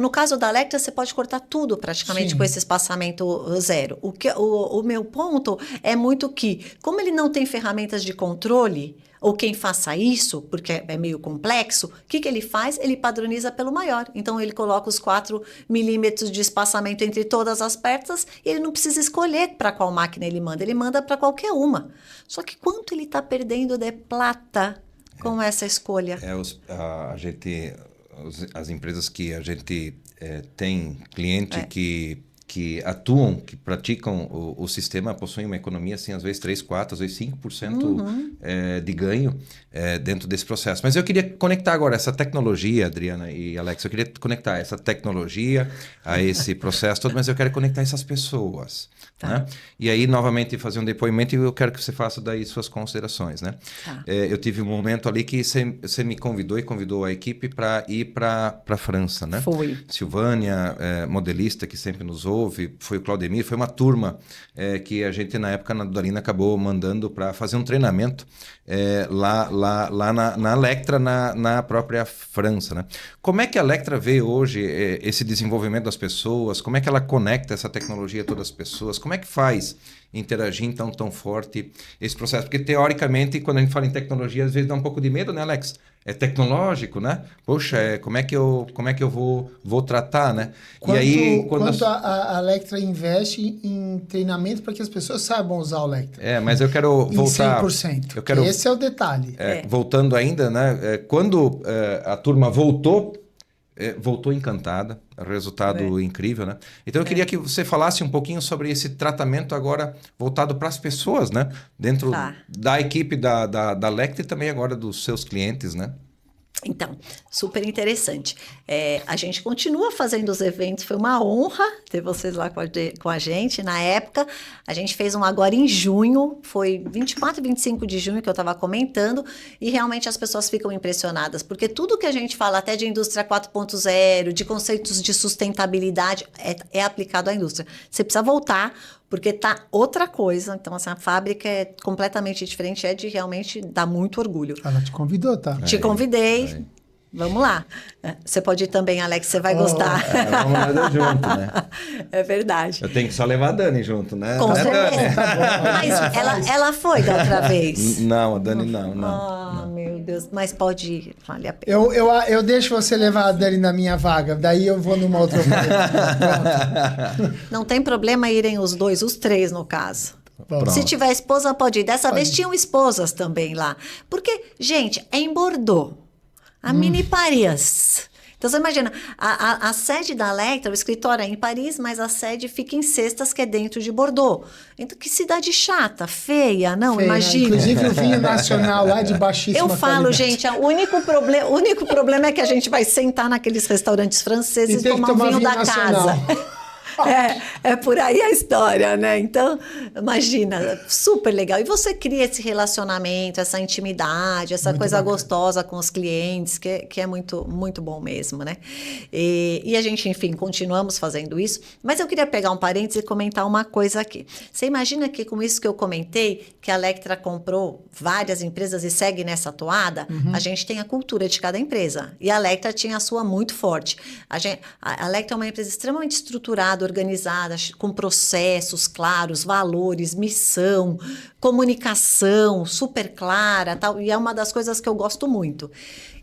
no caso da Electra, você pode cortar tudo praticamente com esse espaçamento 0. O meu ponto é muito que, como ele não tem ferramentas de controle, ou quem faça isso, porque é meio complexo, o que ele faz? Ele padroniza pelo maior. Então, ele coloca os 4 milímetros de espaçamento entre todas as peças e ele não precisa escolher para qual máquina ele manda para qualquer uma. Só que quanto ele está perdendo de plata com essa escolha? As empresas que a gente tem cliente que atuam, que praticam o sistema, possuem uma economia, assim, às vezes 3, 4, às vezes 5% de ganho dentro desse processo. Mas eu queria conectar agora essa tecnologia, Adriana e Alex, eu queria conectar essa tecnologia a esse processo todo, mas eu quero conectar essas pessoas. Tá. Né? E aí, novamente, fazer um depoimento e eu quero que você faça daí suas considerações. Né? Tá. Eu tive um momento ali que você me convidou e convidou a equipe para ir para a França. Né? Foi. Silvânia, modelista que sempre nos ouve, houve, foi o Claudemir, foi uma turma que a gente, na época, na Dudalina, acabou mandando para fazer um treinamento lá na Electra, na própria França, né? Como é que a Electra vê hoje esse desenvolvimento das pessoas? Como é que ela conecta essa tecnologia a todas as pessoas? Como é que faz interagir então tão forte esse processo? Porque, teoricamente, quando a gente fala em tecnologia, às vezes dá um pouco de medo, né, Alex? É tecnológico, né? Poxa, como é que eu vou tratar, né? Quanto a Electra investe em treinamento para que as pessoas saibam usar o Electra. Mas eu quero voltar... Em 100%. Esse é o detalhe. Voltando ainda, né? Quando a turma voltou encantada, resultado incrível, né? Então eu queria que você falasse um pouquinho sobre esse tratamento agora voltado para as pessoas, né? Dentro da equipe da Electra e também agora dos seus clientes, né? Então, super interessante. A gente continua fazendo os eventos, foi uma honra ter vocês lá com a gente. Na época, a gente fez um agora em junho, foi 24 e 25 de junho que eu estava comentando, e realmente as pessoas ficam impressionadas, porque tudo que a gente fala até de indústria 4.0, de conceitos de sustentabilidade, é aplicado à indústria. Você precisa voltar, porque tá outra coisa. Então, assim, a fábrica é completamente diferente, de realmente dar muito orgulho. Ela te convidou, tá? Te convidei. Vamos lá. Você pode ir também, Alex, você vai gostar. Vamos lá junto, né? É verdade. Eu tenho que só levar a Dani junto, né? Com certeza. Mas ela foi da outra vez? Não, a Dani não. Ah, meu Deus. Mas pode ir, vale a pena. Eu deixo você levar a Dani na minha vaga, daí eu vou numa outra vaga. Não tem problema irem os dois, os três no caso. Pronto. Se tiver esposa, pode ir. Dessa vez tinham esposas também lá. Porque, gente, é em Bordeaux. A Mini Paris. Então, você imagina, a sede da Electra, o escritório é em Paris, mas a sede fica em Cestas, que é dentro de Bordeaux. Então, que cidade chata, feia, não? Feia, Imagina. Inclusive, o vinho nacional lá de baixíssima Eu falo, qualidade. gente, o único problema é que a gente vai sentar naqueles restaurantes franceses e tomar um vinho da nacional. casa. É por aí a história, né? Então, imagina, super legal. E você cria esse relacionamento, essa intimidade, essa muito coisa bacana, gostosa com os clientes, que é muito, muito bom mesmo, né? E a gente, enfim, continuamos fazendo isso. Mas eu queria pegar um parênteses e comentar uma coisa aqui. Você imagina que com isso que eu comentei, que a Electra comprou várias empresas e segue nessa toada, a gente tem a cultura de cada empresa. E a Electra tinha a sua muito forte. A Electra é uma empresa extremamente estruturada, organizada, com processos claros, valores, missão, comunicação super clara, tal, e é uma das coisas que eu gosto muito.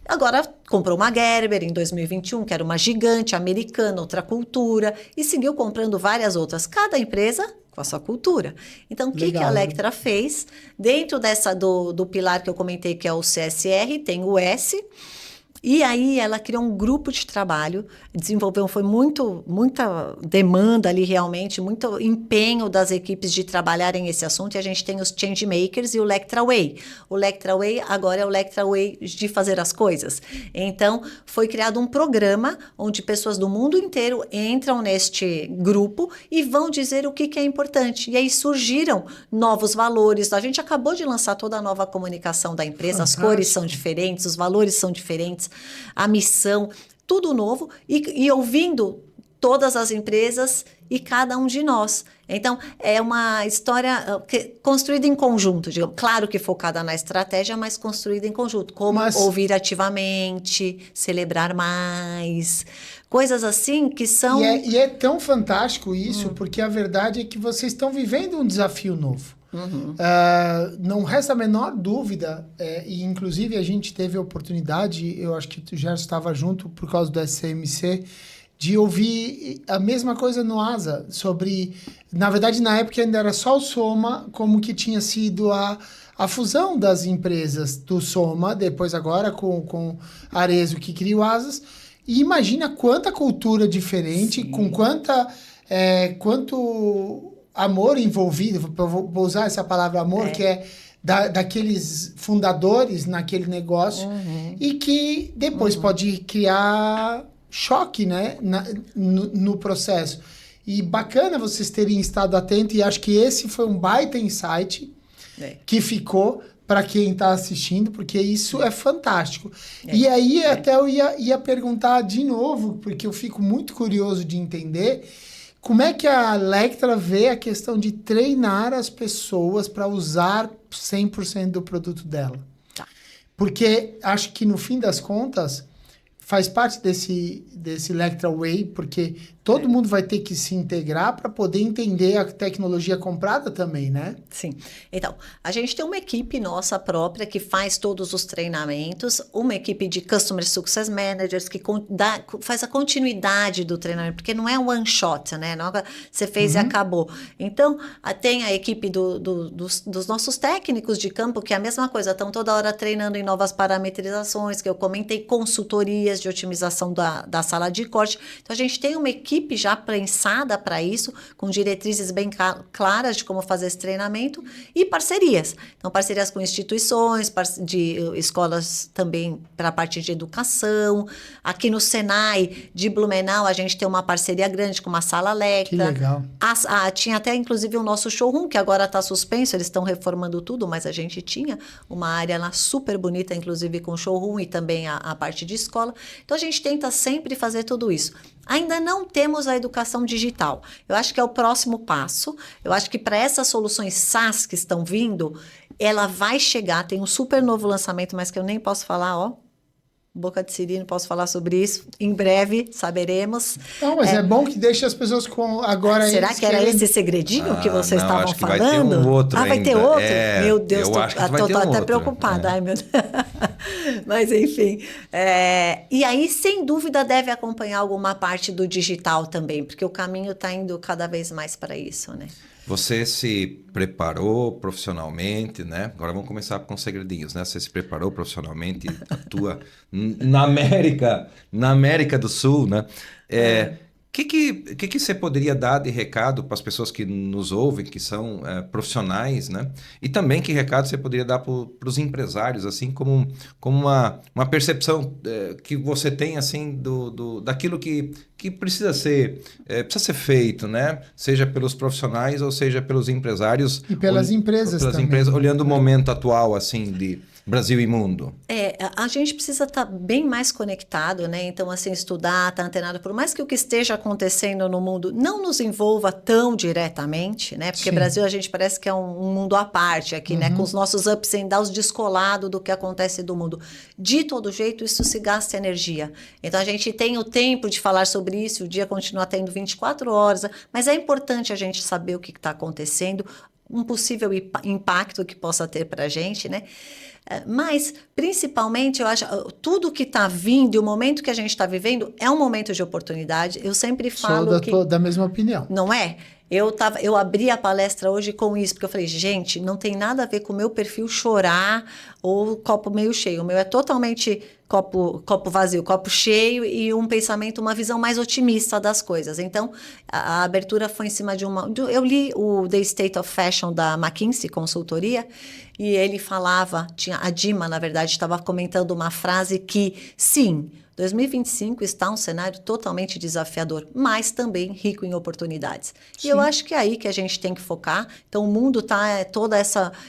Agora, comprou uma Gerber em 2021, que era uma gigante americana, outra cultura, e seguiu comprando várias outras, cada empresa com a sua cultura. Então, o que a Electra fez? Dentro do pilar que eu comentei, que é o CSR, tem o S. E aí ela criou um grupo de trabalho, desenvolveu, foi muita demanda ali realmente, muito empenho das equipes de trabalharem esse assunto, e a gente tem os Change Makers e o Electra Way. O Electra Way agora é o Electra Way de fazer as coisas. Então, foi criado um programa onde pessoas do mundo inteiro entram neste grupo e vão dizer o que é importante. E aí surgiram novos valores. A gente acabou de lançar toda a nova comunicação da empresa, fantástico. As cores são diferentes, os valores são diferentes, a missão, tudo novo, e ouvindo todas as empresas e cada um de nós. Então, é uma história construída em conjunto, digamos. Claro que focada na estratégia, mas construída em conjunto. Como ouvir ativamente, celebrar mais, coisas assim que são... E é tão fantástico isso, porque a verdade é que vocês estão vivendo um desafio novo. Não resta a menor dúvida, e inclusive a gente teve a oportunidade, eu acho que o Gerson estava junto por causa do SCMC, de ouvir a mesma coisa no ASA, sobre, na verdade na época ainda era só o Soma, como que tinha sido a fusão das empresas do Soma, depois agora com Arezzo que cria o Asas, e imagina quanta cultura diferente, com quanto amor envolvido, vou usar essa palavra amor, que é daqueles fundadores naquele negócio, e que depois pode criar choque, né, no processo. E bacana vocês terem estado atentos, e acho que esse foi um baita insight que ficou para quem está assistindo, porque isso é fantástico. E aí até eu ia perguntar de novo, porque eu fico muito curioso de entender como é que a Lectra vê a questão de treinar as pessoas para usar 100% do produto dela? Tá. Porque acho que no fim das contas faz parte desse Lectra Way, porque todo mundo vai ter que se integrar para poder entender a tecnologia comprada também, né? Sim. Então, a gente tem uma equipe nossa própria que faz todos os treinamentos, uma equipe de Customer Success Managers que faz a continuidade do treinamento, porque não é one shot, né? Não, você fez e acabou. Então, tem a equipe dos nossos técnicos de campo, que é a mesma coisa, estão toda hora treinando em novas parametrizações, que eu comentei, consultorias de otimização da sala de corte. Então, a gente tem uma equipe já pensada para isso, com diretrizes bem claras de como fazer esse treinamento e parcerias. Então, parcerias com instituições, de escolas também para a parte de educação. Aqui no Senai de Blumenau, a gente tem uma parceria grande com uma sala Lectra. Que legal. Tinha até, inclusive, o nosso showroom, que agora está suspenso, eles estão reformando tudo, mas a gente tinha uma área lá super bonita, inclusive com showroom e também a parte de escola. Então, a gente tenta sempre fazer tudo isso. Ainda não temos a educação digital. Eu acho que é o próximo passo. Eu acho que para essas soluções SaaS que estão vindo, ela vai chegar. Tem um super novo lançamento, mas que eu nem posso falar, ó. Boca de siri, não posso falar sobre isso. Em breve saberemos. Não, mas é bom que deixe as pessoas com agora. Será que era esse segredinho que vocês estavam acho que falando? vai ter um outro vai ter ainda. outro? Meu Deus, eu acho que vai ter tô um até outro. preocupada. Ai, meu Deus. Mas, enfim. E aí, sem dúvida, deve acompanhar alguma parte do digital também, porque o caminho está indo cada vez mais para isso, né? Você se preparou profissionalmente, né? Agora vamos começar com segredinhos, né? Você se preparou profissionalmente, atua na América do Sul, né? Que você poderia dar de recado para as pessoas que nos ouvem, que são profissionais, né? E também que recado você poderia dar para os empresários, assim, como uma percepção que você tem, assim, daquilo que precisa ser feito, né? Seja pelos profissionais ou seja pelos empresários. E pelas empresas pelas também. Empresas, olhando o momento atual, assim, de Brasil e mundo. A gente precisa estar bem mais conectado, né? Então, assim, estudar, estar antenado, por mais que o que esteja acontecendo no mundo não nos envolva tão diretamente, né? Porque Sim. Brasil, a gente parece que é um mundo à parte aqui, né? Com os nossos ups and downs descolado do que acontece do mundo. De todo jeito, isso se gasta energia. Então, a gente tem o tempo de falar sobre isso, o dia continua tendo 24 horas, mas é importante a gente saber o que está acontecendo, um possível impacto que possa ter para a gente, né? Mas, principalmente, eu acho tudo que está vindo e o momento que a gente está vivendo é um momento de oportunidade. Eu sempre falo Sou da mesma opinião. Não é? Eu abri a palestra hoje com isso, porque eu falei, gente, não tem nada a ver com o meu perfil chorar ou copo meio cheio. O meu é totalmente copo vazio, copo cheio e um pensamento, uma visão mais otimista das coisas. Então, a abertura foi em cima de eu li o The State of Fashion da McKinsey Consultoria e ele falava, a Dima, na verdade, estava comentando uma frase que, sim, 2025 está um cenário totalmente desafiador, mas também rico em oportunidades. Sim. E eu acho que é aí que a gente tem que focar. Então, o mundo está todo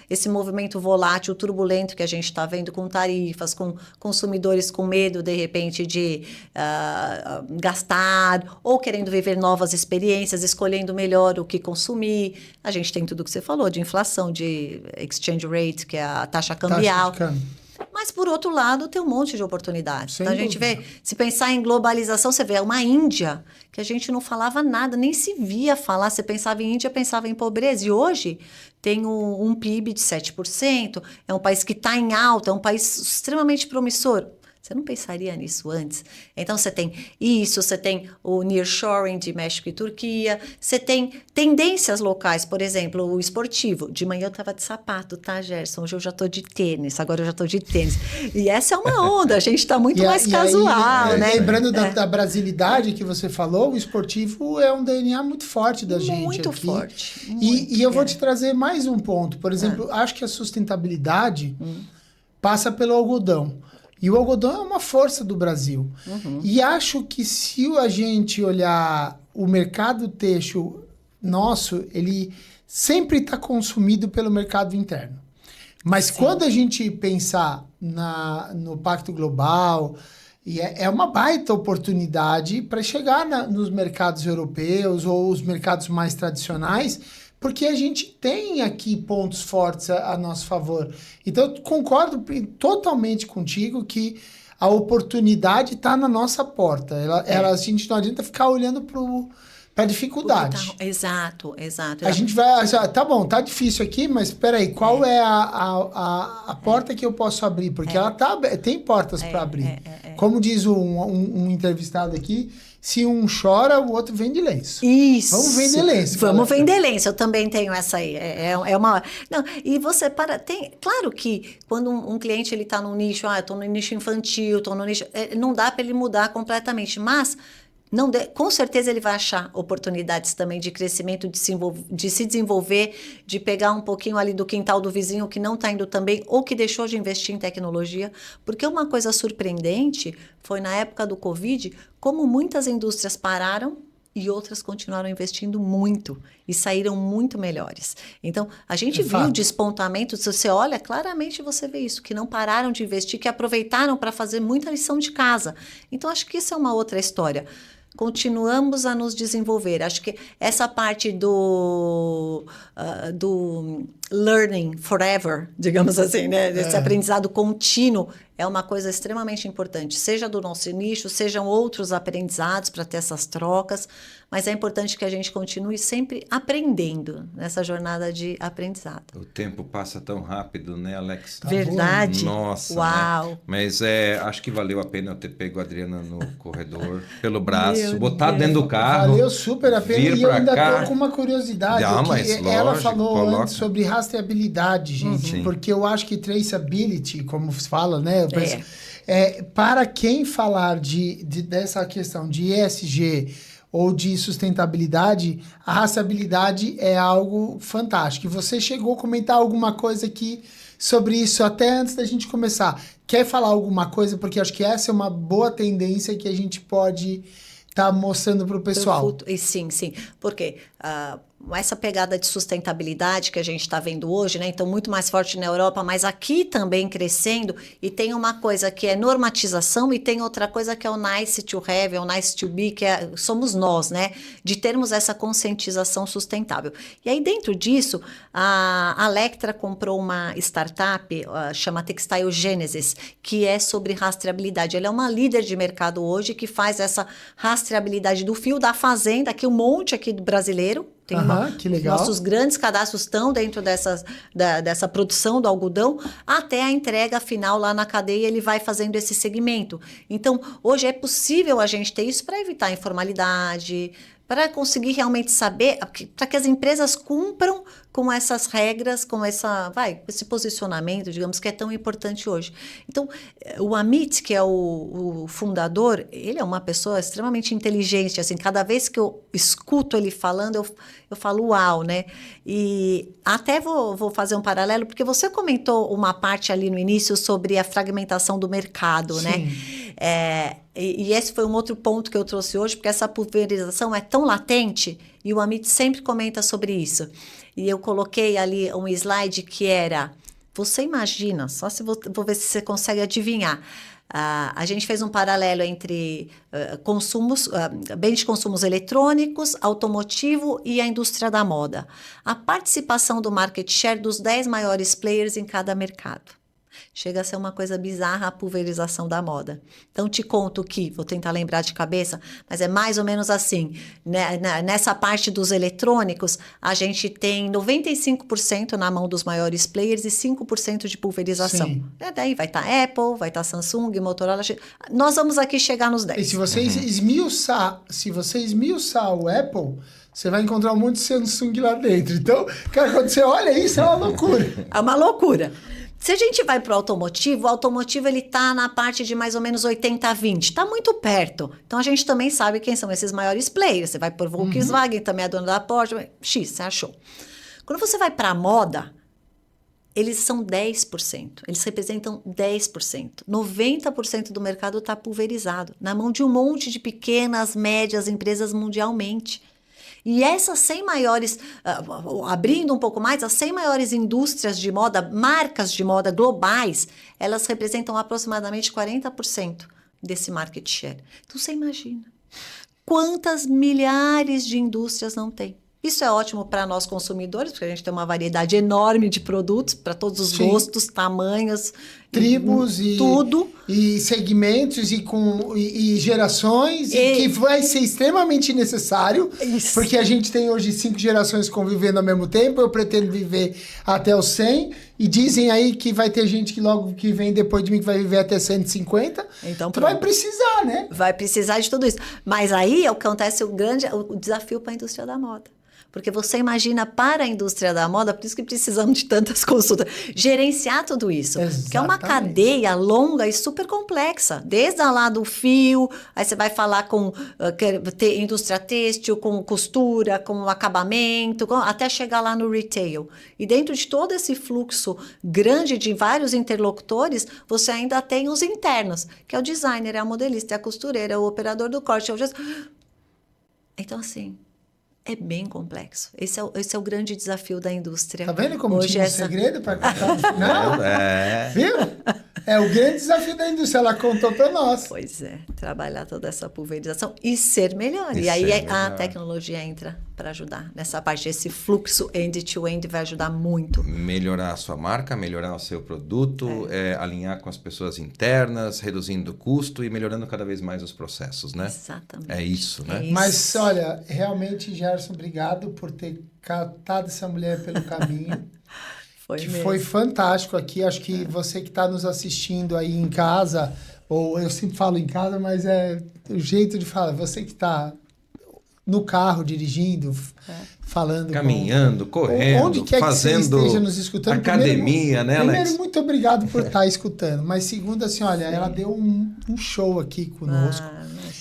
esse movimento volátil, turbulento que a gente está vendo com tarifas, com consumidores com medo, de repente, de gastar ou querendo viver novas experiências, escolhendo melhor o que consumir. A gente tem tudo que você falou, de inflação, de exchange rate, que é a taxa cambial. Mas, por outro lado, tem um monte de oportunidades. Então, a gente vê, se pensar em globalização, você vê uma Índia, que a gente não falava nada, nem se via falar. Você pensava em Índia, pensava em pobreza. E hoje tem um PIB de 7%, é um país que está em alta, é um país extremamente promissor. Você não pensaria nisso antes? Então, você tem isso, você tem o nearshoring de México e Turquia, você tem tendências locais, por exemplo, o esportivo. De manhã eu estava de sapato, tá, Gerson? Hoje eu já estou de tênis, agora eu já estou de tênis. E essa é uma onda, a gente está muito mais casual, aí, né? Lembrando da brasilidade que você falou, o esportivo é um DNA muito forte da gente muito aqui. Forte. E eu vou te trazer mais um ponto. Por exemplo, acho que a sustentabilidade passa pelo algodão. E o algodão é uma força do Brasil. E acho que se a gente olhar o mercado têxtil nosso, ele sempre está consumido pelo mercado interno. Mas quando a gente pensar no Pacto Global E é uma baita oportunidade para chegar nos mercados europeus ou os mercados mais tradicionais, porque a gente tem aqui pontos fortes a nosso favor. Então, eu concordo totalmente contigo que a oportunidade está na nossa porta. A gente não adianta ficar olhando para a dificuldade. Exato. A gente vai... Tá bom, tá difícil aqui, mas espera aí, qual é a porta que eu posso abrir? Porque ela tem portas para abrir. Como diz um entrevistado aqui, se um chora, o outro vende lenço. Isso. Vamos vender lenço. Vamos vender lenço. Eu também tenho essa aí. É uma... Não, e você claro que quando um cliente ele está num nicho, eu estou no nicho infantil, estou no nicho... não dá para ele mudar completamente, mas... com certeza ele vai achar oportunidades também de crescimento, de se desenvolver, de pegar um pouquinho ali do quintal do vizinho que não está indo também, ou que deixou de investir em tecnologia. Porque uma coisa surpreendente foi na época do Covid, como muitas indústrias pararam e outras continuaram investindo muito e saíram muito melhores. Então, a gente viu o despontamento, se você olha, claramente você vê isso, que não pararam de investir, que aproveitaram para fazer muita lição de casa. Então, acho que isso é uma outra história. Continuamos a nos desenvolver. Acho que essa parte do learning forever, digamos assim, né? Esse aprendizado contínuo é uma coisa extremamente importante, seja do nosso nicho, sejam outros aprendizados para ter essas trocas, mas é importante que a gente continue sempre aprendendo nessa jornada de aprendizado. O tempo passa tão rápido, né, Alex? Verdade. Nossa, uau. Né? Mas acho que valeu a pena eu ter pego a Adriana no corredor, pelo braço, botar Deus. dentro do carro. Valeu super a pena. E eu ainda tô com uma curiosidade. Mas ela lógico, falou antes sobre rastreabilidade, gente, porque eu acho que traceability, como se fala, né? Para quem falar dessa questão de ESG ou de sustentabilidade, a rastreabilidade é algo fantástico. E você chegou a comentar alguma coisa aqui sobre isso até antes da gente começar. Quer falar alguma coisa? Porque acho que essa é uma boa tendência que a gente pode estar mostrando para o pessoal. Sim. Porque essa pegada de sustentabilidade que a gente está vendo hoje, né? Então, muito mais forte na Europa, mas aqui também crescendo. E tem uma coisa que é normatização e tem outra coisa que é o nice to have, é o nice to be, que somos nós, né? De termos essa conscientização sustentável. E aí, dentro disso, a Lectra comprou uma startup, chama Textile Genesis, que é sobre rastreabilidade. Ela é uma líder de mercado hoje que faz essa rastreabilidade do fio da fazenda, que um monte aqui do brasileiro. Que legal. Nossos grandes cadastros estão dentro dessa produção do algodão até a entrega final lá na cadeia, ele vai fazendo esse segmento. Então, hoje é possível a gente ter isso para evitar a informalidade, para conseguir realmente saber, para que as empresas cumpram com essas regras, com esse posicionamento, digamos, que é tão importante hoje. Então, o Amit, que é o fundador, ele é uma pessoa extremamente inteligente, assim, cada vez que eu escuto ele falando, eu falo uau, né? E até vou fazer um paralelo, porque você comentou uma parte ali no início sobre a fragmentação do mercado, Sim. né? E esse foi um outro ponto que eu trouxe hoje, porque essa pulverização é tão latente, e o Amit sempre comenta sobre isso. E eu coloquei ali um slide que era, você imagina, só se vou ver se você consegue adivinhar. A gente fez um paralelo entre bens de consumos eletrônicos, automotivo e a indústria da moda. A participação do market share dos 10 maiores players em cada mercado. Chega a ser uma coisa bizarra a pulverização da moda. Então, te conto que, vou tentar lembrar de cabeça, mas é mais ou menos assim. Né? Nessa parte dos eletrônicos, a gente tem 95% na mão dos maiores players e 5% de pulverização. Sim. Daí vai estar Apple, vai estar Samsung, Motorola. Nós vamos aqui chegar nos 10. E se você esmiuçar o Apple, você vai encontrar um monte de Samsung lá dentro. Então, cara, quando você olha isso, é uma loucura. É uma loucura. Se a gente vai para o automotivo ele está na parte de mais ou menos 80-20, está muito perto. Então, a gente também sabe quem são esses maiores players. Você vai por Volkswagen, também é a dona da Porsche, X, você achou. Quando você vai para a moda, eles são 10%, eles representam 10%. 90% do mercado está pulverizado, na mão de um monte de pequenas, médias empresas mundialmente. E essas 100 maiores, abrindo um pouco mais, as 100 maiores indústrias de moda, marcas de moda globais, elas representam aproximadamente 40%. desse market share. Então, você imagina quantas milhares de indústrias não tem. Isso é ótimo para nós consumidores, porque a gente tem uma variedade enorme de produtos para todos os gostos, tamanhos, tribos e tudo. E segmentos e gerações, e que vai ser extremamente necessário, porque a gente tem hoje 5 gerações convivendo ao mesmo tempo, eu pretendo viver até os 100, e dizem aí que vai ter gente que logo que vem depois de mim que vai viver até 150, então tu vai precisar, né? Vai precisar de tudo isso. Mas aí acontece o desafio para a indústria da moda. Porque você imagina para a indústria da moda, por isso que precisamos de tantas consultas, gerenciar tudo isso. Exatamente. Que é uma cadeia longa e super complexa. Desde lá do fio, aí você vai falar com indústria têxtil, com costura, com acabamento, até chegar lá no retail. E dentro de todo esse fluxo grande de vários interlocutores, você ainda tem os internos, que é o designer, é a modelista, é a costureira, é o operador do corte. Então, assim... é bem complexo. Esse é o grande desafio da indústria. Tá vendo como hoje tinha um segredo para contar no final? É. Viu? É o grande desafio da indústria, ela contou para nós. Pois é, trabalhar toda essa pulverização e ser melhor. E aí a tecnologia entra para ajudar nessa parte. Esse fluxo end-to-end vai ajudar muito. Melhorar a sua marca, melhorar o seu produto, alinhar com as pessoas internas, reduzindo o custo e melhorando cada vez mais os processos, né? Exatamente. É isso, né? É isso. Mas, olha, realmente, Gerson, obrigado por ter catado essa mulher pelo caminho. Foi fantástico aqui. Acho que você que está nos assistindo aí em casa, ou eu sempre falo em casa, mas é o jeito de falar. Você que está no carro, dirigindo, falando... caminhando, correndo, onde quer fazendo que você esteja nos escutando. academia, né, Alex? Primeiro, muito obrigado por estar escutando. Mas segundo, assim, olha, ela deu um show aqui conosco.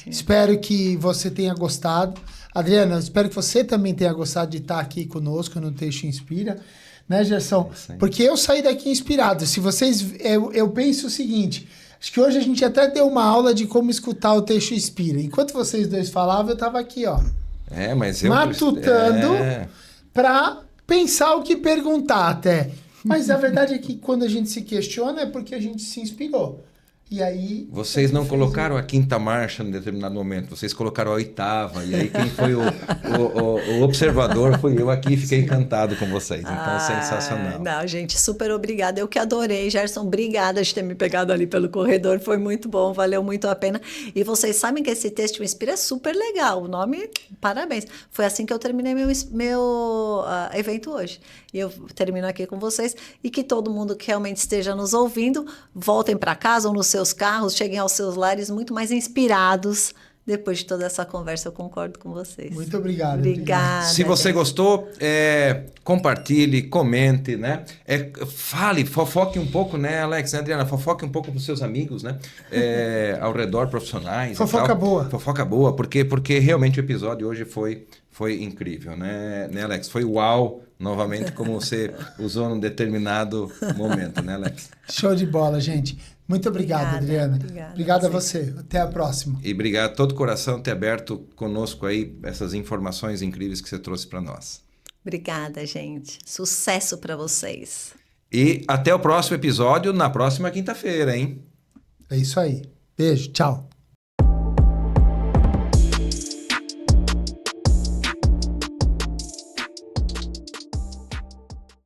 Espero que você tenha gostado. Adriana, espero que você também tenha gostado de estar aqui conosco no Texto Inspira. Né, Gerson? Porque eu saí daqui inspirado. Se vocês... Eu penso o seguinte... Acho que hoje a gente até deu uma aula de como escutar o Texto Inspira. Enquanto vocês dois falavam, eu estava aqui, ó. Mas eu... matutando para pensar o que perguntar até. Mas a verdade é que quando a gente se questiona é porque a gente se inspirou. E aí... Vocês não colocaram a 5ª marcha em determinado momento, vocês colocaram a 8ª, e aí quem foi o observador foi eu aqui, fiquei encantado com vocês, então sensacional. Não, gente, super obrigada, eu que adorei, Gerson, obrigada de ter me pegado ali pelo corredor, foi muito bom, valeu muito a pena, e vocês sabem que esse Texto Inspira é super legal, o nome, parabéns, foi assim que eu terminei meu evento hoje, e eu termino aqui com vocês, e que todo mundo que realmente esteja nos ouvindo, voltem para casa ou nos seus carros, cheguem aos seus lares muito mais inspirados. Depois de toda essa conversa, eu concordo com vocês. Muito obrigado. Obrigada. Se você gostou, compartilhe, comente, né? Fale, fofoque um pouco, né, Alex, né, Adriana? Fofoque um pouco para os seus amigos, né? Ao redor, profissionais. Fofoca boa. Fofoca boa, porque realmente o episódio hoje foi incrível, né, Alex? Foi uau, novamente, como você usou num determinado momento, né, Alex? Show de bola, gente. Muito obrigado, Adriana. Obrigado a você. Até a próxima. E obrigado todo o coração ter aberto conosco aí essas informações incríveis que você trouxe para nós. Obrigada, gente. Sucesso para vocês. E até o próximo episódio, na próxima quinta-feira, hein? É isso aí. Beijo, tchau.